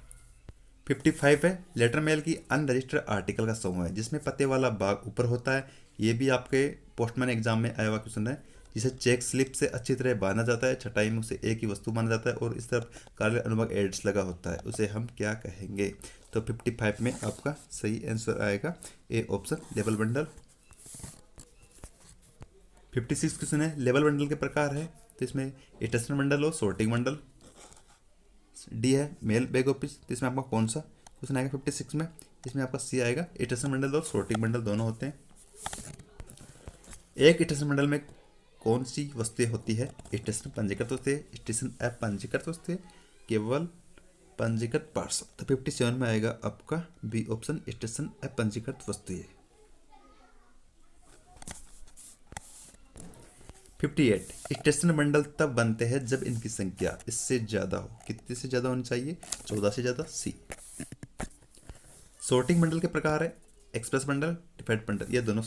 55 है, लेटर मेल की अनरजिस्टर्ड आर्टिकल का समूह है जिसमें पते वाला भाग ऊपर होता है। ये भी आपके पोस्टमैन एग्जाम में आया हुआ क्वेश्चन है। जिसे चेक स्लिप से अच्छी तरह बांधा जाता है, छटाई में उसे एक ही वस्तु माना जाता है और इस तरफ कार्य अनुभाग एड्स लगा होता है, उसे हम क्या कहेंगे? तो 55 में आपका सही आंसर आएगा A option, label bundle. 56 question है, लेबल बंडल के प्रकार है, तो इसमें स्टेशन बंडल और सॉर्टिंग बंडल। डी है मेल बैग ऑफिस, तो इसमें आपका कौन सा क्वेश्चन आएगा 56 में? इसमें आपका सी आएगा, स्टेशन बंडल और सॉर्टिंग बंडल दोनों होते हैं। एक स्टेशन बंडल में कौन सी वस्तुएं होती है? स्टेशन पंजीकृत वस्तुएं, स्टेशन ऐप पंजीकृत वस्तुएं, केवल पंजीकृत पार्सल। तो 57 में आएगा आपका बी ऑप्शन, स्टेशन ऐप पंजीकृत वस्तुएं। 58, स्टेशन बंडल तब बनते हैं जब इनकी संख्या इससे ज्यादा हो। कितने से ज्यादा होनी चाहिए? 14 से ज्यादा, सी। सॉर्टिंग बंडल के प्रकार है एक्सप्रेस बंडल, डिफेक्ट बंडल, ये दोनों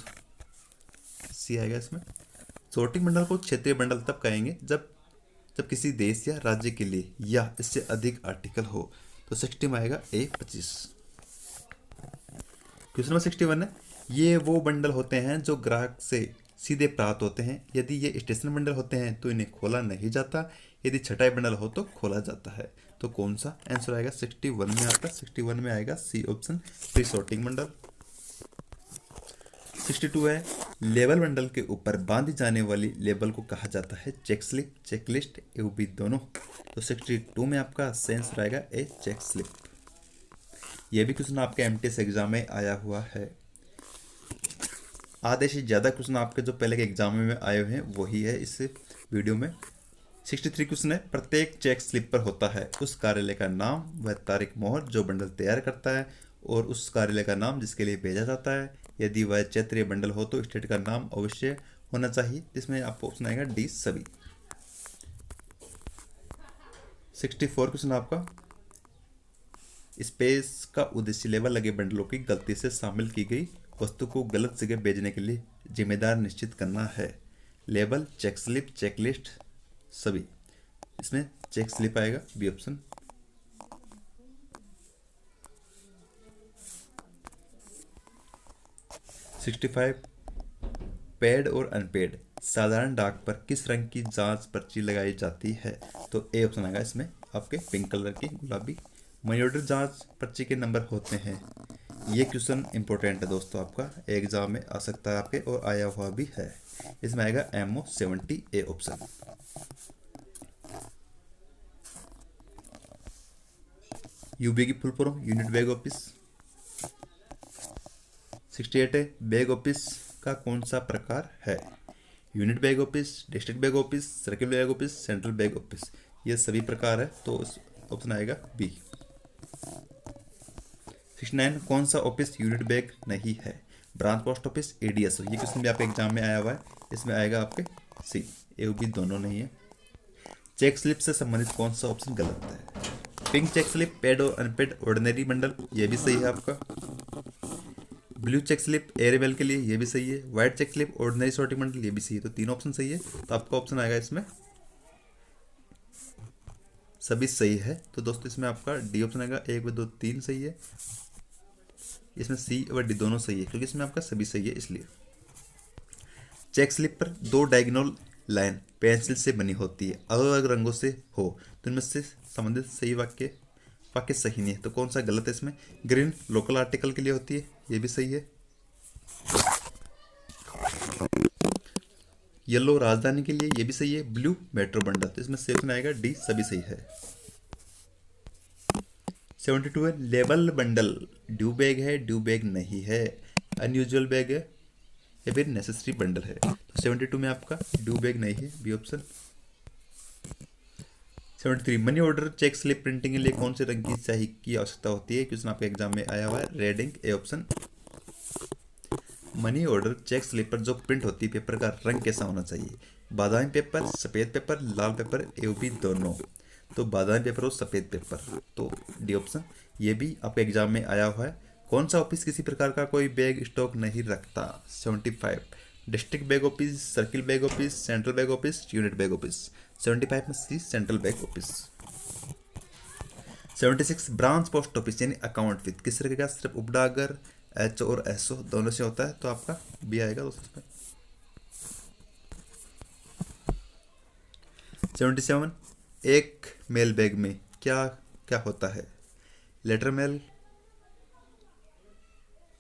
सी आएगा इसमें। सॉर्टिंग बंडल को क्षेत्रीय बंडल तब कहेंगे जब किसी देश या राज्य के लिए या इससे अधिक आर्टिकल हो। तो 60 में आएगा ए 25। क्वेश्चन नंबर 61 है, ये वो बंडल होते हैं जो ग्राहक से सीधे प्राप्त होते हैं। यदि ये स्टेशन बंडल होते हैं तो इन्हें खोला नहीं जाता, यदि छटाई बंडल हो तो खोला जाता है। तो कौन सा आंसर आएगा 61 में आपका? 61 में आएगा C option, pre sorting bundle. 62 है, लेबल बंडल के ऊपर बांधी जाने वाली लेबल को कहा जाता है check slip, checklist, A B दोनों। तो 62 में आपका आंसर आएगा ए चेक स्लिप। यह भी क्वेश्चन आपके एमटीएस एग्जाम में आया हुआ है। आधे से ज़्यादा क्वेश्चन आपके जो पहले के एग्जाम में आए हुए हैं वही है इस वीडियो में। 63 क्वेश्चन है, प्रत्येक चेक स्लिप पर होता है उस कार्यालय का नाम व तारीख मोहर जो बंडल तैयार करता है और उस कार्यालय का नाम जिसके लिए भेजा जाता है। यदि वह क्षेत्रीय बंडल हो तो स्टेट का नाम अवश्य होना चाहिए, जिसमें आपको ऑप्शन आएगा डी सभी। 64 क्वेश्चन आपका, स्पेस का उद्देश्य लेबल लगे बंडलों की गलती से शामिल की गई वस्तु को गलत जगह भेजने के लिए जिम्मेदार निश्चित करना है। लेबल, चेक स्लिप, चेकलिस्ट, सभी। इसमें चेक स्लिप आएगा, बी ऑप्शन। 65, पेड और अनपेड साधारण डाक पर किस रंग की जांच पर्ची लगाई जाती है? तो ए ऑप्शन आएगा इसमें आपके, पिंक कलर की गुलाबी। मनी ऑर्डर जांच पर्ची के नंबर होते हैं। ये क्वेश्चन इंपॉर्टेंट है दोस्तों, आपका एग्जाम में आ सकता है आपके, और आया हुआ भी है। इसमें आएगा MO 70, ए ऑप्शन। यूबी की full form unit bag office. 68 है, बैग ऑफिस का कौन सा प्रकार है? Unit bag office, district bag office, circle bag office, central bag office, ये सभी प्रकार है, तो ऑप्शन आएगा बी। 69, कौन सा ऑफिस यूनिट बैग नहीं है? Branch post office, ADS। ये क्वेश्चन भी आपके एग्जाम में आया हुआ है। इसमें आएगा आपके सी, ए बी दोनों नहीं है। चेक स्लिप से संबंधित कौन सा ऑप्शन गलत है? पिंक चेक स्लिप, पेड और अनपेड ऑर्डिनरी बंडल, ये भी सही है आपका। ब्लू चेक स्लिप एयरवेल के लिए, ये भी सही है। White check slip ordinary sorting bundle, ये भी सही है। तो तीन ऑप्शन सही है, तो आपका ऑप्शन आएगा इसमें सभी सही है। तो दोस्तों इसमें आपका डी ऑप्शन आएगा, 1 2 3 सही है। इसमें सी और डी दोनों सही है, क्योंकि इसमें आपका सभी सही है इसलिए। चेक स्लिप पर 2 डायगोनल लाइन पेंसिल से बनी होती है, अलग अलग रंगों से हो तो इनमें से संबंधित सही वाक्य सही नहीं है। तो कौन सा गलत है इसमें? ग्रीन लोकल आर्टिकल के लिए होती है, ये भी सही है। येलो राजधानी के लिए, ये भी सही है। ब्लू मेट्रो बंडल, तो इसमें सेक्शन आएगा डी, सभी सही है। 72 है लेबल बंडल, ड्यू बैग है, ड्यू बैग नहीं है, अनयूजुअल बैग है या फिर नेसेसरी बंडल है। तो 72 में आपका ड्यू बैग नहीं है, B option. 73 money order check slip printing के लिए कौन से रंग की स्याही की आवश्यकता होती है? क्वेश्चन आपके एग्जाम में आया हुआ है, red ink, A option. Money order check slip पर जो प्रिंट होती है पेपर का रंग कैसा होना चाहिए? बादामी पेपर, सफ़ेद पेपर, लाल पेपर, ए बी दोनों। तो बादामी पेपर और सफ़ेद पेपर, तो डी ऑप्शन। ये भी आपके एग्जाम में आया हुआ है। कौन सा ऑफिस किसी प्रकार का कोई बैग स्टॉक नहीं रखता? 75 district bag office, circle bag office, central bag office, unit bag office. 75 में C central bag office. 76 branch post office यानी अकाउंट विद किस तरह का? सिर्फ उपडागर, एच और एस ओ दोनों से होता है, तो आपका बी आएगा दोस्तों। 77 एक मेल बैग में क्या क्या होता है? Letter mail,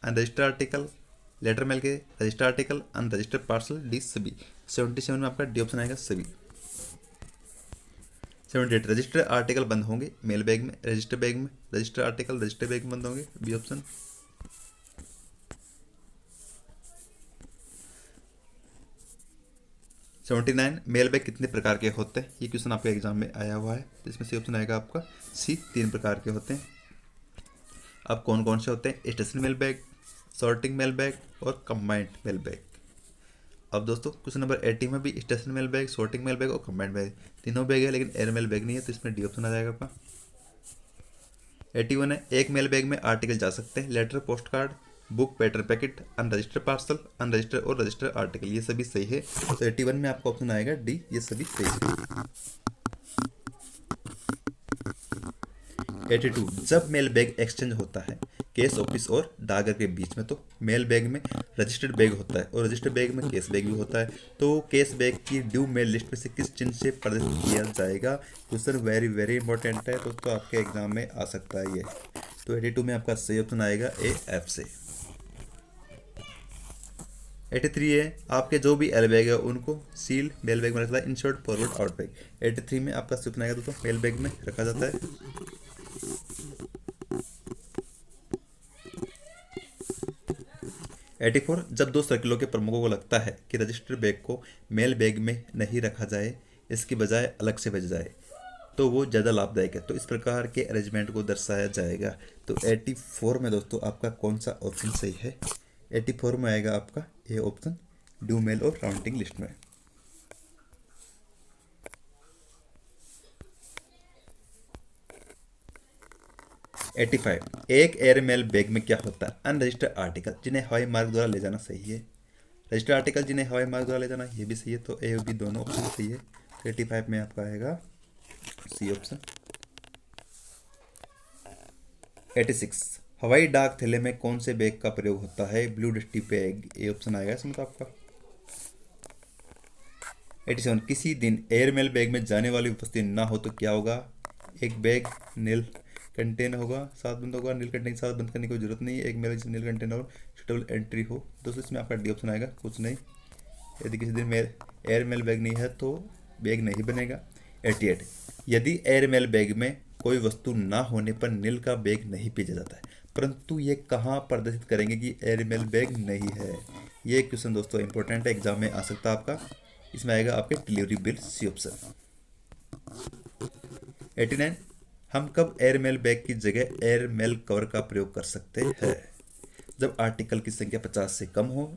unregistered article, letter mail के registered article, unregistered parcel, D सभी। 77 में आपका डी ऑप्शन आएगा, सभी। 78 रजिस्टर्ड आर्टिकल बंद होंगे मेल बैग में, रजिस्टर बैग में, रजिस्टर्ड आर्टिकल रजिस्टर बैग में बंद होंगे, बी ऑप्शन। 79 मेल बैग कितने प्रकार के होते हैं? ये क्वेश्चन आपके एग्जाम में आया हुआ है, तो इसमें सी ऑप्शन आएगा आपका, सी 3 प्रकार के होते हैं। अब कौन कौन से होते हैं? Stationery mail bag, sorting mail bag और कंबाइंड मेल बैग। अब दोस्तों क्वेश्चन नंबर 80 में भी stationery mail bag, sorting mail bag और कंबाइंड बैग तीनों बैग है, लेकिन एयर मेल बैग नहीं है, तो इसमें डी ऑप्शन आ जाएगा आपका। 81 है एक मेल बैग में आर्टिकल जा सकते हैं, लेटर, पोस्ट कार्ड, बुक, पेटर पैकेट, अनरजिस्टर्ड पार्सल, अनरजिस्टर्ड और रजिस्टर्ड आर्टिकल, ये सभी सही है। तो 81 में आपका ऑप्शन आएगा डी, ये सभी सही है। 82 जब मेल बैग एक्सचेंज होता है केस ऑफिस और डागर के बीच में, तो मेल बैग में रजिस्टर्ड बैग होता है और रजिस्टर्ड बैग में केस बैग भी होता है, तो केस बैग की ड्यू मेल लिस्ट में से किस चिन्ह से प्रदर्शित किया जाएगा? क्वेश्चन वेरी वेरी इंपॉर्टेंट है दोस्तों, आपके एग्जाम में आ सकता है ये। तो 82 में आपका सही ऑप्शन आएगा ए, एफ से। 83 है आपके जो भी एल बैग है उनको सील मेल बैग में रखता है, इंसर्ट फॉरवर्ड आउट बैग। 83 में आपका ऑप्शन आएगा दोस्तों, मेल बैग में रखा जाता है। 84 जब दो सर्किलों के प्रमुखों को लगता है कि रजिस्टर्ड बैग को मेल बैग में नहीं रखा जाए, इसकी बजाय अलग से भेजा जाए, तो वो ज़्यादा लाभदायक है, तो इस प्रकार के अरेंजमेंट को दर्शाया जाएगा। तो 84 में दोस्तों आपका कौन सा ऑप्शन सही है? 84 में आएगा आपका ए ऑप्शन, ड्यू मेल और राउंडिंग लिस्ट में। 85 एक एयर मेल बैग में क्या होता है? अनरजिस्टर्ड आर्टिकल जिन्हें हवाई मार्ग द्वारा ले जाना सही है, रजिस्टर्ड आर्टिकल जिन्हें हवाई मार्ग द्वारा ले जाना ये भी सही है, तो ए और बी दोनों ऑप्शन सही है। 85 में आपका आएगा सी ऑप्शन। 86 हवाई डाक थैले में कौन से बैग का प्रयोग होता है? ब्लू डस्टी बैग, ए ऑप्शन आएगा इसमें तो आपका। 87 किसी दिन एयर मेल बैग में जाने वाली उपस्थिति ना हो तो क्या होगा? एक बैग नील कंटेनर होगा, साथ बंद होगा, नील कंटेनर साथ बंद करने की कोई जरूरत नहीं है, एक मेल नील कंटेनर और सुटेबल एंट्री हो। दोस्तों इसमें आपका डी ऑप्शन आएगा, कुछ नहीं। यदि किसी दिन एयर मेल बैग नहीं है तो बैग नहीं बनेगा। 88 यदि एयर मेल बैग में कोई वस्तु ना होने पर नील का बैग नहीं भेजा जाता है, परंतु ये कहाँ प्रदर्शित करेंगे कि एयर मेल बैग नहीं है? ये क्वेश्चन दोस्तों इंपॉर्टेंट है, एग्जाम में आ सकता है आपका। इसमें आएगा आपके डिलीवरी बिल, सी ऑप्शन। 89 हम कब एयर मेल बैग की जगह एयर मेल कवर का प्रयोग कर सकते हैं? जब आर्टिकल की संख्या 50 से कम हो,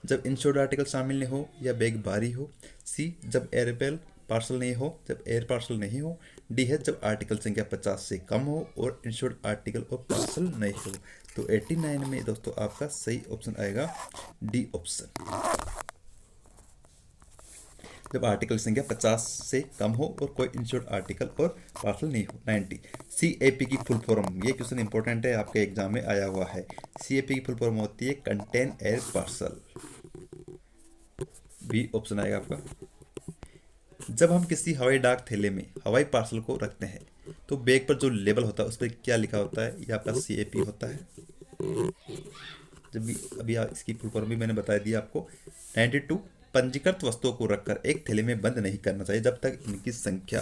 जब इंश्योर्ड आर्टिकल शामिल नहीं हो या बैग भारी हो, सी जब एयर मेल पार्सल नहीं हो, जब एयर पार्सल नहीं हो, डी है जब आर्टिकल संख्या 50 से कम हो और इंश्योर्ड आर्टिकल और पार्सल नहीं हो। तो 89 में दोस्तों आपका सही ऑप्शन आएगा डी ऑप्शन, जब आर्टिकल संख्या 50 से कम हो और कोई इंश्योर्ड आर्टिकल और पार्सल नहीं हो। 90 CAP की फुल फॉर्म, ये क्वेश्चन इंपॉर्टेंट है, आपके एग्जाम में आया हुआ है। CAP की फुल फॉर्म होती है contain air parcel, B option आएगा आपका। जब हम किसी हवाई डाक थैले में हवाई पार्सल को रखते हैं तो बैग पर जो लेबल होता है उस पर क्या लिखा होता है? ये आपका CAP होता है। जब भी अभी इसकी फुल फॉर्म भी मैंने बता दी आपको। 92 पंजीकृत वस्तुओं को रखकर एक थैली में बंद नहीं करना चाहिए जब तक इनकी संख्या,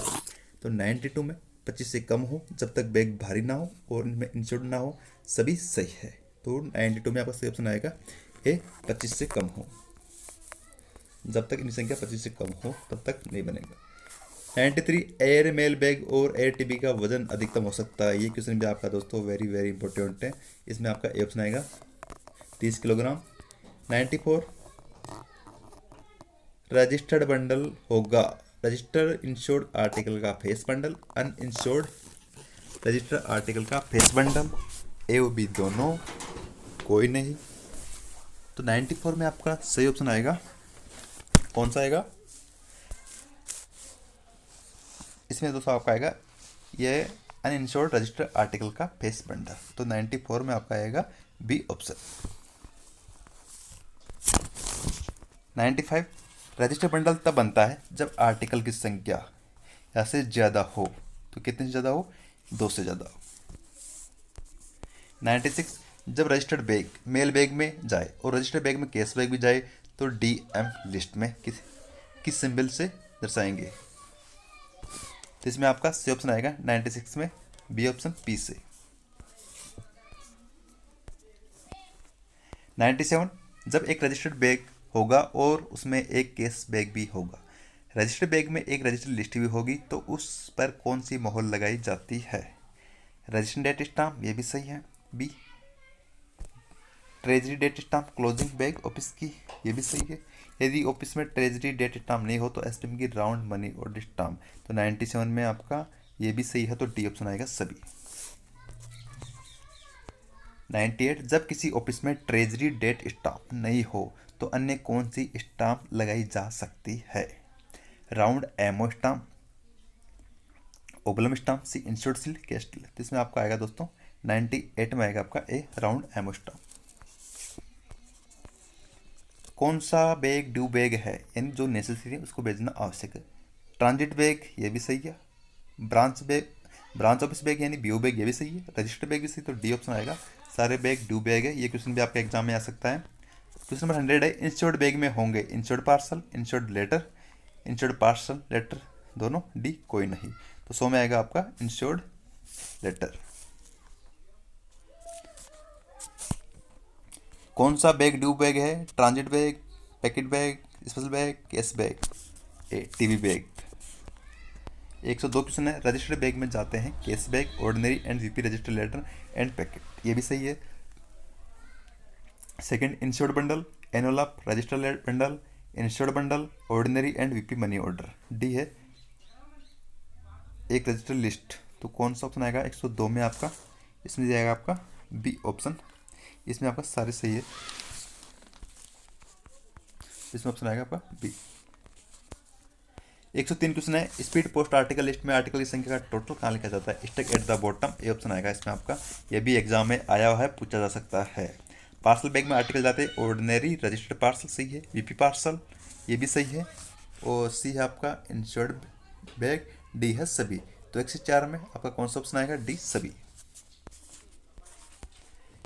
तो 92 में 25 से कम हो, जब तक बैग भारी ना हो और इनमें इंश्योर्ड ना हो, सभी सही है। तो 92 में आपका सही ऑप्शन आएगा ए, 25 से कम हो। जब तक इनकी संख्या 25 से कम हो तब तक नहीं बनेगा। 93, एयर मेल बैग और एयर टीबी का वजन अधिकतम हो सकता है। ये क्वेश्चन भी आपका दोस्तों वेरी वेरी इंपॉर्टेंट है। इसमें आपका ए ऑप्शन आएगा 30 किलोग्राम। 94, रजिस्टर्ड बंडल होगा रजिस्टर्ड इंश्योर्ड आर्टिकल का face bundle, uninsured registered article का फेस बंडल, ए और बी दोनों, कोई नहीं। तो 94 में आपका सही ऑप्शन आएगा, कौन सा आएगा? इसमें दोस्तों आपका आएगा ये अनइंश्योर्ड रजिस्टर्ड आर्टिकल का फेस बंडल। तो 94 में आपका आएगा बी ऑप्शन। 95, रजिस्टर बंडल तब बनता है जब आर्टिकल की संख्या या से ज़्यादा हो। तो कितने से ज़्यादा हो? 2 से ज़्यादा हो। 96, जब रजिस्टर्ड बैग मेल बैग में जाए और रजिस्टर्ड बैग में कैश बैग भी जाए तो DM लिस्ट में किस सिंबल से दर्शाएंगे? तो इसमें आपका सी ऑप्शन आएगा 96 में बी ऑप्शन पी से। 97, जब एक रजिस्टर्ड बैग होगा और उसमें एक केस बैग भी होगा, रजिस्टर्ड बैग में एक रजिस्टर्ड लिस्ट भी होगी, तो उस पर कौन सी मोहर लगाई जाती है? रजिस्ट्रेशन डेट स्टाम्प, ये भी सही है। B, treasury date stamp closing bag office की, ये भी सही है। यदि ऑफिस में ट्रेजरी डेट स्टाम्प नहीं हो तो एसटीएम की राउंड मनी ऑर्डर स्टाम्प। तो 97 में आपका ये भी सही है, तो डी ऑप्शन आएगा सभी। 98, जब किसी ऑफिस में ट्रेजरी डेट स्टाम्प नहीं हो तो अन्य कौन सी स्टाम्प लगाई जा सकती है? राउंड एमओ स्टाम्प, ओबलम स्टाम्प, सी इंश्योर्ड सील, कैस्टल। तो इसमें आपका आएगा दोस्तों 98 में आएगा आपका ए, राउंड एमओ स्टाम्प। कौन सा बैग ड्यू बैग है, यानी जो नेसेसरी है उसको भेजना आवश्यक है? ट्रांजिट बैग, ये भी सही है। ब्रांच ऑफिस बैग यानी बीओ बैग, ये भी सही है। रजिस्टर्ड बैग भी सही, तो डी ऑप्शन आएगा। सारे बैग ड्यू बैग है। ये क्वेश्चन भी आपके एग्जाम में आ सकता है। क्वेश्चन नंबर 100 है, इंश्योर्ड बैग में होंगे insured parcel, insured letter, insured parcel letter दोनों, डी कोई नहीं। तो 100 में आएगा आपका इंश्योर्ड लेटर। कौन सा बैग ड्यू बैग है? Transit bag, packet bag, special bag, case bag, A TV bag. 102 question है, रजिस्टर्ड बैग में जाते हैं case bag, ordinary and VP registered letter and packet, ये भी सही है। Second, insured bundle, envelope, registered bundle, insured bundle, ordinary and VP money order, D है एक रजिस्टर्ड लिस्ट। तो कौन सा ऑप्शन आएगा 102 में आपका? इसमें जाएगा आपका बी ऑप्शन। इसमें आपका सारे सही है, इसमें ऑप्शन आएगा आपका बी। 103 क्वेश्चन है, स्पीड पोस्ट आर्टिकल लिस्ट में आर्टिकल की संख्या का टोटल कहाँ लिखा जाता है? Stuck at the bottom, A option आएगा इसमें आपका। यह भी एग्जाम में आया हुआ है, पूछा जा सकता है। पार्सल बैग में आर्टिकल जाते हैं ऑर्डिनरी रजिस्टर्ड पार्सल, सही है। वीपी पार्सल, ये भी सही है। और सी है आपका इंश्योर्ड बैग, डी है सभी। तो 104 में आपका कौन सा ऑप्शन आएगा? डी सभी।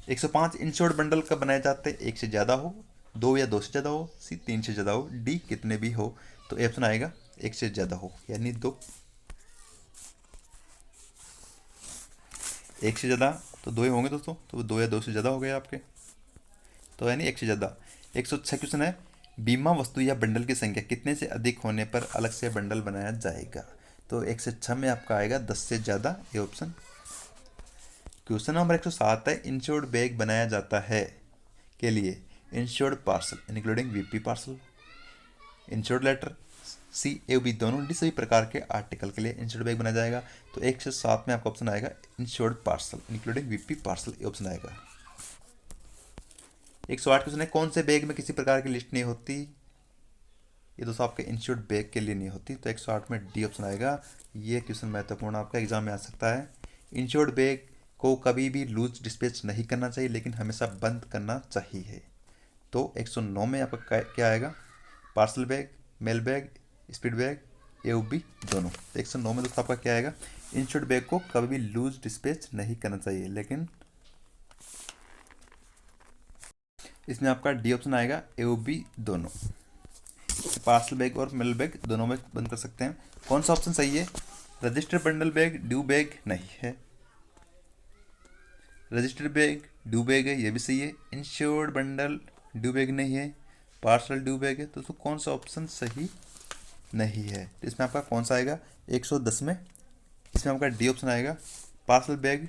105, इंश्योर्ड बंडल कब बनाए जाते हैं? 1 से ज़्यादा हो, 2 या 2 से ज़्यादा हो, सी 3 से ज़्यादा हो, डी कितने भी हो। तो ए ऑप्शन आएगा 1 से ज़्यादा हो, यानी 2। 1 से ज़्यादा तो 2 ही होंगे दोस्तों, तो 2 या 2 से ज़्यादा हो गए आपके, तो यानी 1 से ज़्यादा। 106 क्वेश्चन है, बीमा वस्तु या बंडल की संख्या कितने से अधिक होने पर अलग से बंडल बनाया जाएगा? तो 106 में आपका आएगा 10 से ज़्यादा, ये ऑप्शन। क्वेश्चन नंबर 107 है, इंश्योर्ड बैग बनाया जाता है के लिए insured parcel including VP parcel, insured letter, C A B दोनों, डी सभी प्रकार के आर्टिकल के लिए इंश्योर्ड बैग बनाया जाएगा। तो 107 में आपका ऑप्शन आएगा insured parcel including VP parcel, ये ऑप्शन आएगा। 108 क्वेश्चन है, कौन से बैग में किसी प्रकार की लिस्ट नहीं होती? ये दोस्तों आपके इंश्योर्ड बैग के लिए नहीं होती, तो 108 में डी ऑप्शन आएगा। ये क्वेश्चन महत्वपूर्ण आपका एग्जाम में आ सकता है। इंश्योर्ड बैग को कभी भी लूज डिस्पैच नहीं करना चाहिए, लेकिन हमेशा बंद करना चाहिए। तो 109 में आपका क्या आएगा? Parcel bag, mail bag, speed bag, A or B दोनों। 109 में दोस्तों आपका क्या आएगा? इंश्योर्ड बैग को कभी भी लूज डिस्पैच नहीं करना चाहिए, लेकिन इसमें आपका डी ऑप्शन आएगा, एओबी दोनों। पार्सल बैग और मेल बैग दोनों में बंद कर सकते हैं। कौन सा ऑप्शन सही है? Registered bundle bag due bag नहीं है। रजिस्टर्ड बैग ड्यू बैग है, ये भी सही है। इंश्योर्ड बंडल ड्यू बैग नहीं है। पार्सल ड्यू बैग है। तो कौन सा ऑप्शन सही नहीं है? तो इसमें आपका कौन सा आएगा 110 में? इसमें आपका डी ऑप्शन आएगा। पार्सल बैग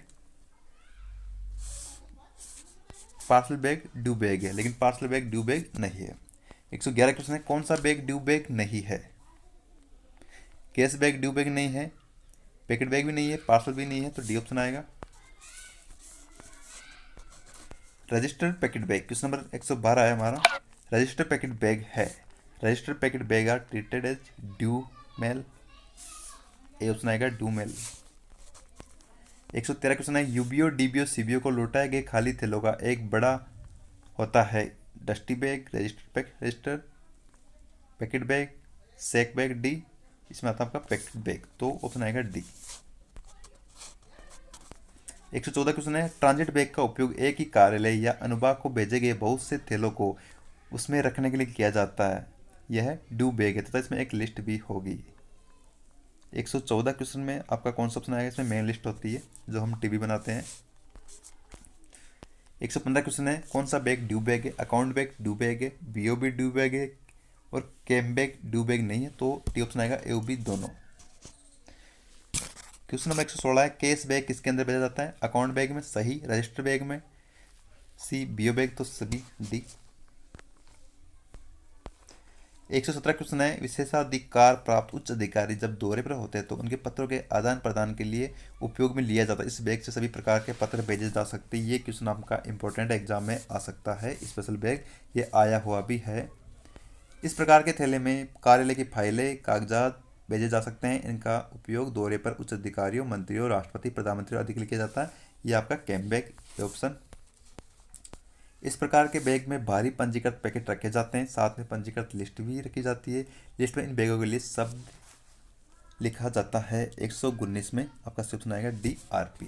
ड्यू बैग है, लेकिन पार्सल बैग ड्यू बैग नहीं है। 111 क्वेश्चन है, कौन सा बैग ड्यू बैग नहीं है? कैश बैग ड्यू बैग नहीं है, पैकेट बैग भी नहीं है, पार्सल भी नहीं है, तो डी ऑप्शन आएगा। Registered packet bag question number 112 है हमारा। रजिस्टर्ड पैकेट बैग है। Registered packet bag are treated as due mail. A option आएगा ड्यू मेल। 113 क्वेश्चन है, यूबीओ डीबीओ सीबीओ को लौटाए गए खाली थैलों का एक बड़ा होता है dusty bag, register packet bag, sack bag, D. इसमें आता है आपका पैकेट बैग, तो ऑप्शन आएगा डी। 114 क्वेश्चन है, ट्रांजिट बैग का उपयोग एक ही कार्यालय या अनुभाग को भेजे गए बहुत से थैलों को उसमें रखने के लिए किया जाता है। यह ड्यू बैग है तथा इसमें एक लिस्ट भी होगी। 114 क्वेश्चन में आपका कौन सा ऑप्शन आएगा? इसमें मेन लिस्ट होती है जो हम टीवी बनाते हैं। 115 क्वेश्चन है, कौन सा बैग ड्यू बैग है? अकाउंट बैग ड्यू बैग है, बीओबी ड्यू बैग है और कैम बैग ड्यू बैग नहीं है, तो टी ऑप्शन आएगा एओबी दोनों। क्वेश्चन नंबर 116 है, कैश बैग किसके अंदर भेजा जाता है? अकाउंट बैग में, सही। रजिस्टर बैग में, सी। बीओ बैग तो सभी, डी। 117 क्वेश्चन है, विशेषाधिकार प्राप्त उच्च अधिकारी जब दौरे पर होते हैं तो उनके पत्रों के आदान प्रदान के लिए उपयोग में लिया जाता है। इस बैग से सभी प्रकार के पत्र भेजे जा सकते हैं। ये क्वेश्चन आपका इंपॉर्टेंट एग्जाम में आ सकता है। स्पेशल बैग ये आया हुआ भी है। इस प्रकार के थैले में कार्यालय की फाइलें, कागजात भेजे जा सकते हैं। इनका उपयोग दौरे पर उच्च अधिकारियों, मंत्रियों, राष्ट्रपति, प्रधानमंत्री आदि के लिए किया जाता है। ये आपका कैम बैग ऑप्शन। इस प्रकार के बैग में भारी पंजीकृत पैकेट रखे जाते हैं, साथ में पंजीकृत लिस्ट भी रखी जाती है। लिस्ट में इन बैगों के लिए शब्द लिखा जाता है। 119 में आपका ऑप्शन आएगा DRP।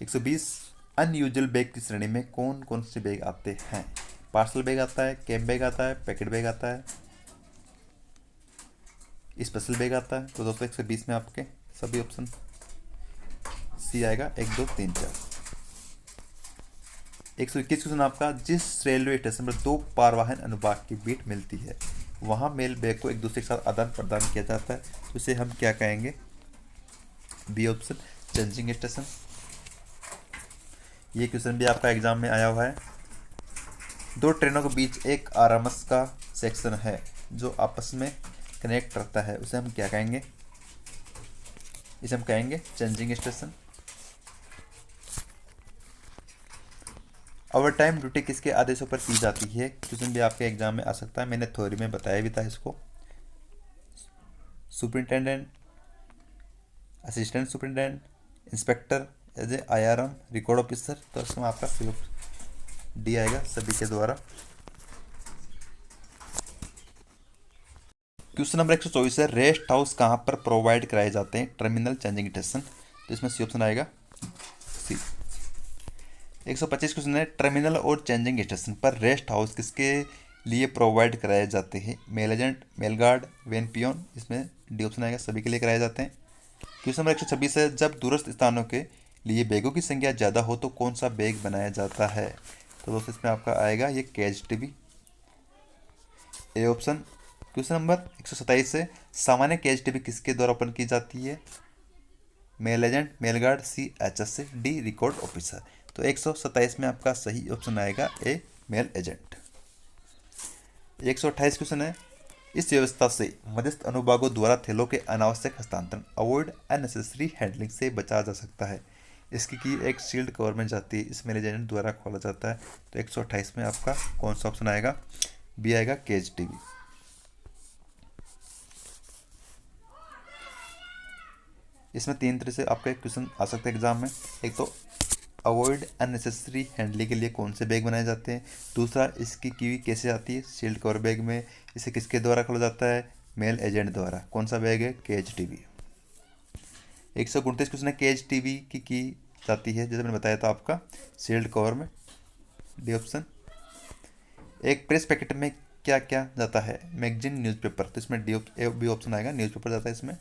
120 अनयूजुअल बैग की श्रेणी में कौन कौन से बैग आते हैं? पार्सल बैग आता है, कैम बैग आता है, पैकेट बैग आता है, स्पेशल बैग आता है। तो दोस्तों 120 में आपके सभी ऑप्शन सी आएगा 1, 2, 3, 4। 121 क्वेश्चन आपका, जिस रेलवे स्टेशन पर दो पारवाहन अनुभाग की बीट मिलती है वहाँ मेल बैग को एक दूसरे के साथ आदान प्रदान किया जाता है, तो इसे हम क्या कहेंगे? B option changing station. ये क्वेश्चन भी आपका एग्जाम में आया हुआ है। दो ट्रेनों के बीच एक आरएमएस का सेक्शन है जो आपस में कनेक्ट करता है, उसे हम क्या कहेंगे? इसे हम कहेंगे changing station. Over time duty किसके आदेशों पर की जाती है? क्वेश्चन भी आपके एग्जाम में आ सकता है। मैंने थ्योरी में बताया भी था इसको। Superintendent, assistant superintendent, inspector, as a IRM, record officer. तो इसमें आपका डी आएगा सभी के द्वारा। क्वेश्चन नंबर 124 है, रेस्ट हाउस कहाँ पर प्रोवाइड कराए जाते हैं? Terminal, changing station. तो इसमें सी ऑप्शन आएगा, सी। 125 क्वेश्चन है, टर्मिनल और चेंजिंग स्टेशन पर रेस्ट हाउस किसके लिए प्रोवाइड कराए जाते हैं? Mail agent, mail guard, van peon. इसमें डी ऑप्शन आएगा सभी के लिए कराए जाते हैं। क्वेश्चन नंबर 126 है, जब दूरस्थ स्थानों के लिए बैगों की संख्या ज़्यादा हो तो कौन सा बैग बनाया जाता है? तो दोस्तों इसमें आपका आएगा ये कैच टीवी, ए ऑप्शन। क्वेश्चन नंबर 127 है, सामान्य कैच टीवी किसके द्वारा ओपन की जाती है? मेल एजेंट, मेल गार्ड, सी HSC, डी रिकॉर्ड ऑफिसर। तो 127 में आपका सही ऑप्शन आएगा ए मेल एजेंट। 128 क्वेश्चन है, इस व्यवस्था से मध्यस्थ अनुभागों द्वारा थैलों के अनावश्यक हस्तांतरण, अवॉइड अननेसेसरी हैंडलिंग से बचा जा सकता है। इसकी की एक सील्ड कवर में जाती है, इस मेल एजेंट द्वारा खोला जाता है। तो 128 में आपका कौन सा ऑप्शन आएगा? बी आएगा केज टीवी। इसमें 3 तरह से आपका क्वेश्चन आ सकता है एग्जाम में। एक तो अवॉइड अननेसेसरी हैंडलिंग के लिए कौन से बैग बनाए जाते हैं। दूसरा, इसकी कीवी कैसे आती है? सील्ड कवर बैग में। इसे किसके द्वारा खोला जाता है? मेल एजेंट द्वारा। कौन सा बैग है? Cage TV. 129 क्वेश्चन है, केज टीवी की जाती है जैसे मैंने बताया था आपका सील्ड कवर में, डी ऑप्शन। एक प्रेस पैकेट में क्या क्या जाता है? मैगजीन, न्यूज़पेपर, तो इसमें बी ऑप्शन आएगा, न्यूज़पेपर जाता है इसमें।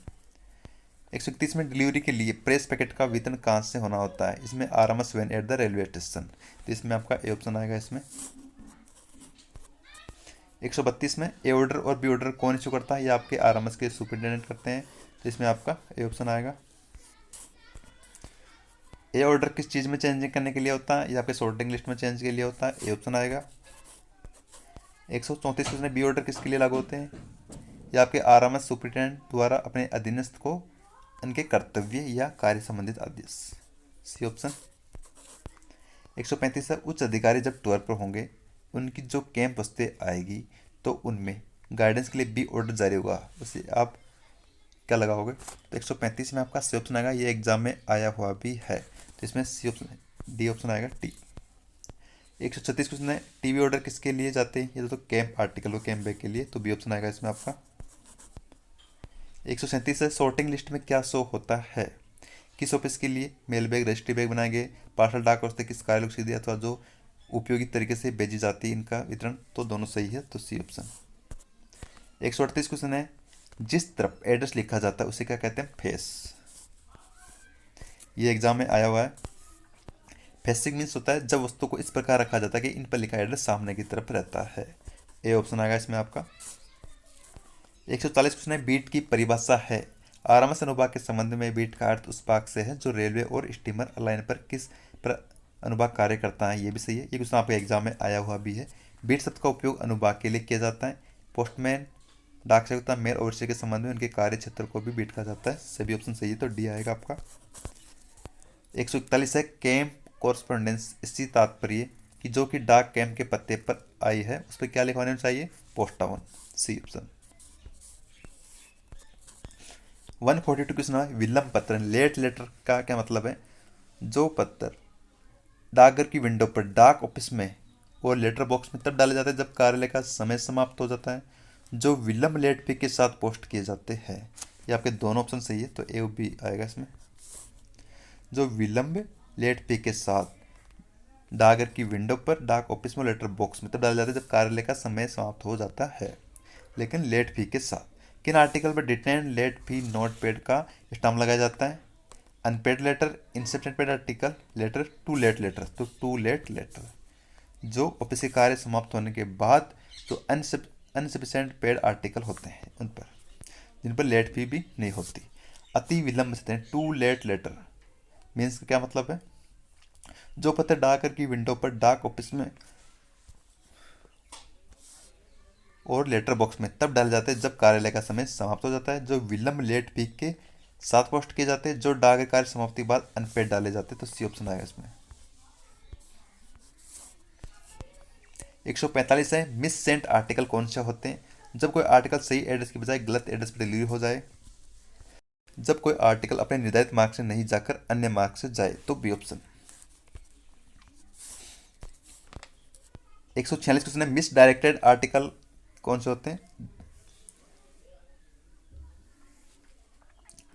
131 में डिलीवरी के लिए प्रेस पैकेट का वितरण कहाँ से होना होता है? इसमें RMS van at the railway station, तो इसमें आपका ए ऑप्शन आएगा इसमें। 132 में ए ऑर्डर और बी ऑर्डर कौन इशू करता है? ये आपके आरएमएस के सुपरिटेंडेंट करते हैं, तो इसमें आपका ए ऑप्शन आएगा। ए ऑर्डर किस चीज़ में चेंजिंग करने के लिए होता है? ये आपके सॉर्टिंग लिस्ट में चेंज के लिए होता है, ए ऑप्शन आएगा। 134 क्वेश्चन बी ऑर्डर किसके लिए लागू होते हैं? ये आपके आरएमएस सुपरिटेंडेंट द्वारा अपने अधीनस्थ को उनके कर्तव्य या कार्य संबंधित आदेश, सी ऑप्शन। 135 है उच्च अधिकारी जब टूर पर होंगे उनकी जो कैंप बस्ते आएगी तो उनमें गाइडेंस के लिए बी ऑर्डर जारी होगा, उसे आप क्या लगाओगे? तो 135 में आपका सी ऑप्शन आएगा, ये एग्जाम में आया हुआ भी है, तो इसमें सी ऑप्शन डी ऑप्शन आएगा, टी। 136 क्वेश्चन है टीवी ऑर्डर किसके लिए जाते हैं? ये तो कैंप आर्टिकल हो, कैंप बैग के लिए, तो बी ऑप्शन आएगा इसमें आपका। 137 है सॉर्टिंग लिस्ट में क्या शो होता है? किस ऑफिस के लिए मेल बैग, रजिस्ट्री बैग बनाए गए, पार्सल डाक वास्ते किस कार्यालय को सीधे अथवा जो उपयोगी तरीके से भेजी जाती है इनका वितरण, तो दोनों सही है, तो सी ऑप्शन। 138 क्वेश्चन है जिस तरफ एड्रेस लिखा जाता है उसे क्या कहते हैं? फेस, ये एग्जाम में आया हुआ है। फेसिंग मीन्स होता है जब वस्तु को इस प्रकार रखा जाता है कि इन पर लिखा एड्रेस सामने की तरफ रहता है, ए ऑप्शन आएगा इसमें आपका। 140 क्वेश्चन है बीट की परिभाषा है? आरएमएस अनुभाग के संबंध में बीट का अर्थ उस भाग से है जो रेलवे और स्टीमर लाइन पर किस पर अनुभाग कार्य करता है, ये भी सही है, ये क्वेश्चन आपके एग्जाम में आया हुआ भी है। बीट शब्द का उपयोग अनुभाग के लिए किया जाता है। पोस्टमैन, डाक सेवक, मेल ओवरसीयर के संबंध में उनके कार्य क्षेत्र को भी बीट कहा जाता है, सभी ऑप्शन सही है, तो डी आएगा आपका। 141 है कैंप कॉरस्पॉन्डेंस, इससे तात्पर्य कि जो कि डाक कैंप के पत्ते पर आई है उस पर क्या लिखवाना चाहिए? Post town, C option. 142 question है विलंब पत्र, लेट लेटर का क्या मतलब है? जो पत्र डाकघर की विंडो पर, डाक ऑफिस में और लेटर बॉक्स में तब डाले जाते हैं जब कार्यालय का समय समाप्त हो जाता है, जो विलंब लेट फी के साथ पोस्ट किए जाते हैं, ये आपके दोनों ऑप्शन सही है, तो ए और बी आएगा इसमें। जो विलंब लेट फी के साथ डाकघर की विंडो पर, डाक ऑफिस में, लेटर बॉक्स में तब डाले जाते हैं जब कार्यालय का समय समाप्त हो जाता है, लेकिन लेट फी के साथ। किन आर्टिकल पर detain late fee not paid का स्टाम्प लगाया जाता है? Unpaid letter, insufficient paid article, letter, too late letter, तो टू लेट लेटर। जो ऑफिस के कार्य समाप्त होने के बाद जो अनसफिशिएंट पेड आर्टिकल होते हैं उन पर, जिन पर लेट फी भी नहीं होती। अति विलंब से टू लेट लेटर मीन्स का क्या मतलब है? जो पत्र डाकघर की विंडो पर, डाक ऑफिस में और लेटर बॉक्स में तब डाले जाते हैं जब कार्यालय का समय समाप्त हो जाता है, जो विलंब लेट फी के साथ पोस्ट किए जाते हैं, जो डाकघर कार्य समाप्ति के बाद अनपेड डाले जाते हैं, तो सी ऑप्शन आएगा इसमें। 145 है मिस सेंट आर्टिकल कौन से होते हैं? जब कोई आर्टिकल सही एड्रेस की बजाय गलत एड्रेस पर डिलीवरी हो जाए, जब कोई आर्टिकल अपने निर्धारित मार्ग से नहीं जाकर अन्य मार्ग से जाए, तो बी ऑप्शन। 146 क्वेश्चन है मिस डायरेक्टेड आर्टिकल कौन से होते हैं?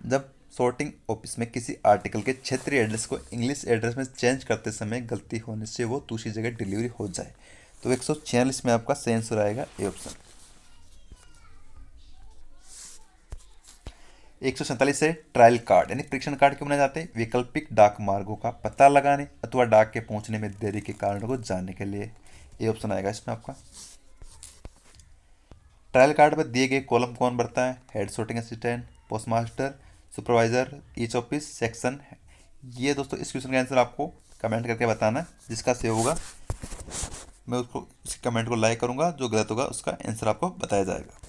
जब सॉर्टिंग ऑफिस में किसी आर्टिकल के क्षेत्रीय एड्रेस को इंग्लिश एड्रेस में चेंज करते समय गलती होने से वो दूसरी जगह डिलीवरी हो जाए, तो 146 में आपका सही आंसर आएगा, ए ऑप्शन। 147 से ट्रायल कार्ड यानी परीक्षण कार्ड क्यों बनाए जाते हैं? वैकल्पिक डाक मार्गों का पता लगाने अथवा डाक के पहुंचने में देरी के कारणों को जानने के लिए, ए ऑप्शन आएगा इसमें आपका। ट्रायल कार्ड पर दिए गए कॉलम कौन भरता है? Head sorting assistant, post master, supervisor, each office, section. ये दोस्तों इस क्वेश्चन का आंसर आपको कमेंट करके बताना है, जिसका सही होगा मैं उसको इस कमेंट को लाइक करूंगा, जो गलत होगा उसका आंसर आपको बताया जाएगा।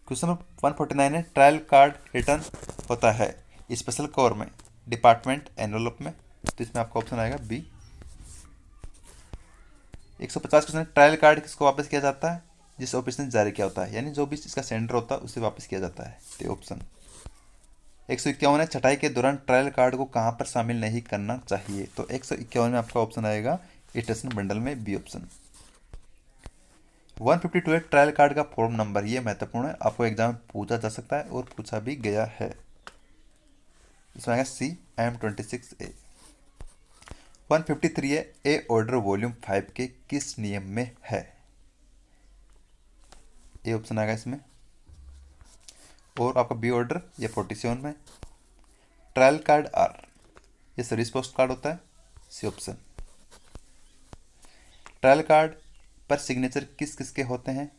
क्वेश्चन नंबर 149 है ट्रायल कार्ड रिटर्न होता है स्पेशल कवर में, डिपार्टमेंट, एनवेलप में, तो इसमें आपका ऑप्शन आएगा बी। 150 क्वेश्चन ट्रायल कार्ड किसको वापस किया जाता है? जिस ऑफिस ने जारी किया होता है, यानी जो भी इसका सेंटर होता है उसे वापस किया जाता है, तो ऑप्शन। 151 है छटाई के दौरान ट्रायल कार्ड को कहाँ पर शामिल नहीं करना चाहिए? तो 151 में आपका ऑप्शन आएगा स्टेशन बंडल में, बी ऑप्शन। 152 है ट्रायल कार्ड का फॉर्म नंबर, ये महत्वपूर्ण है, आपको एग्जाम में पूछा जा सकता है और पूछा भी गया है, इसमें आएगा सी M26A। 153 है ए ऑर्डर वॉल्यूम 5 के किस नियम में है? ए ऑप्शन आएगा इसमें। और आपका बी ऑर्डर ये 47 में। ट्रायल कार्ड आर ये सर्विस पोस्ट कार्ड होता है, सी ऑप्शन। ट्रायल कार्ड पर सिग्नेचर किस किस के होते हैं,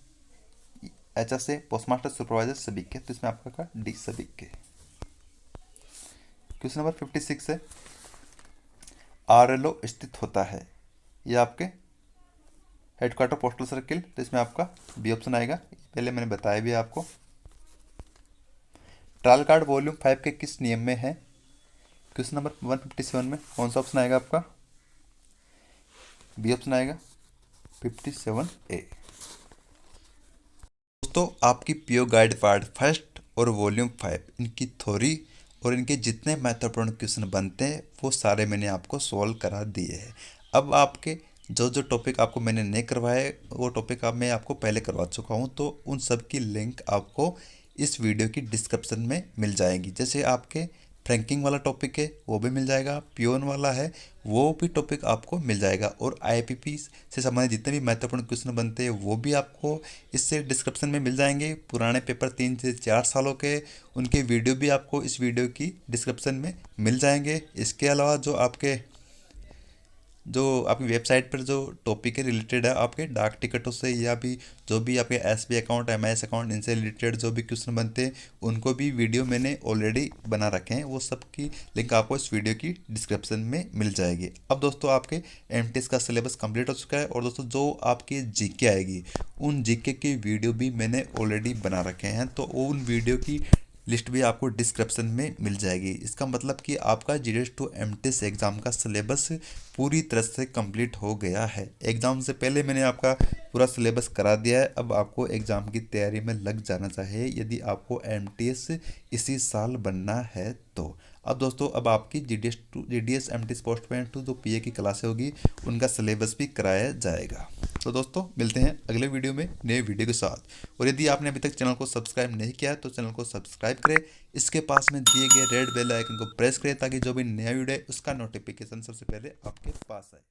HSA पोस्टमास्टर सुपरवाइजर सभी के, तो इसमें आपका डी सभी के। क्वेश्चन नंबर 56 है, RLO स्थित होता है, ये आपके हेडक्वार्टर पोस्टल सर्किल, तो इसमें आपका बी ऑप्शन आएगा, पहले मैंने बताया भी आपको। ट्रायल कार्ड वॉल्यूम 5 के किस नियम में है, क्वेश्चन नंबर 157 में कौन सा ऑप्शन आएगा आपका, बी ऑप्शन आएगा 57A। दोस्तों आपकी पीओ गाइड पार्ट फर्स्ट और वॉल्यूम 5 इनकी थ्योरी और इनके जितने महत्वपूर्ण क्वेश्चन बनते हैं वो सारे मैंने आपको सॉल्व करा दिए हैं। अब आपके जो जो टॉपिक आपको मैंने नहीं करवाए वो टॉपिक मैं आपको पहले करवा चुका हूँ, तो उन सब की लिंक आपको इस वीडियो की डिस्क्रिप्शन में मिल जाएगी। जैसे आपके फ्रैंकिंग वाला टॉपिक है वो भी मिल जाएगा, पियोन वाला है वो भी टॉपिक आपको मिल जाएगा, और IPP से संबंधित जितने भी महत्वपूर्ण क्वेश्चन बनते हैं वो भी आपको इससे डिस्क्रिप्शन में मिल जाएंगे। पुराने पेपर 3 से 4 सालों के उनके वीडियो भी आपको इस वीडियो की डिस्क्रिप्शन में मिल जाएंगे। इसके अलावा जो आपकी वेबसाइट पर जो टॉपिक है रिलेटेड है आपके डाक टिकटों से, या भी जो भी आपके SBI अकाउंट MIS अकाउंट इनसे रिलेटेड जो भी क्वेश्चन बनते हैं उनको भी वीडियो मैंने ऑलरेडी बना रखे हैं, वो सब की लिंक आपको इस वीडियो की डिस्क्रिप्शन में मिल जाएगी। अब दोस्तों आपके MTS का सिलेबस कंप्लीट हो चुका है, और दोस्तों जो आपकी GK आएगी उन GK की वीडियो भी मैंने ऑलरेडी बना रखे हैं, तो उन वीडियो की लिस्ट भी आपको डिस्क्रिप्शन में मिल जाएगी। इसका मतलब कि आपका GS टू MTS एग्ज़ाम का सिलेबस पूरी तरह से कंप्लीट हो गया है। एग्ज़ाम से पहले मैंने आपका पूरा सिलेबस करा दिया है, अब आपको एग्ज़ाम की तैयारी में लग जाना चाहिए यदि आपको MTS इसी साल बनना है तो। अब दोस्तों अब आपकी GDS MTS पोस्टमैन टू जो PA की क्लासें होगी उनका सिलेबस भी कराया जाएगा। तो दोस्तों मिलते हैं अगले वीडियो में नए वीडियो के साथ, और यदि आपने अभी तक चैनल को सब्सक्राइब नहीं किया तो चैनल को सब्सक्राइब करें, इसके पास में दिए गए रेड बेल आइकन को प्रेस करें ताकि जो भी नया वीडियो है उसका नोटिफिकेशन सबसे पहले आपके पास आए।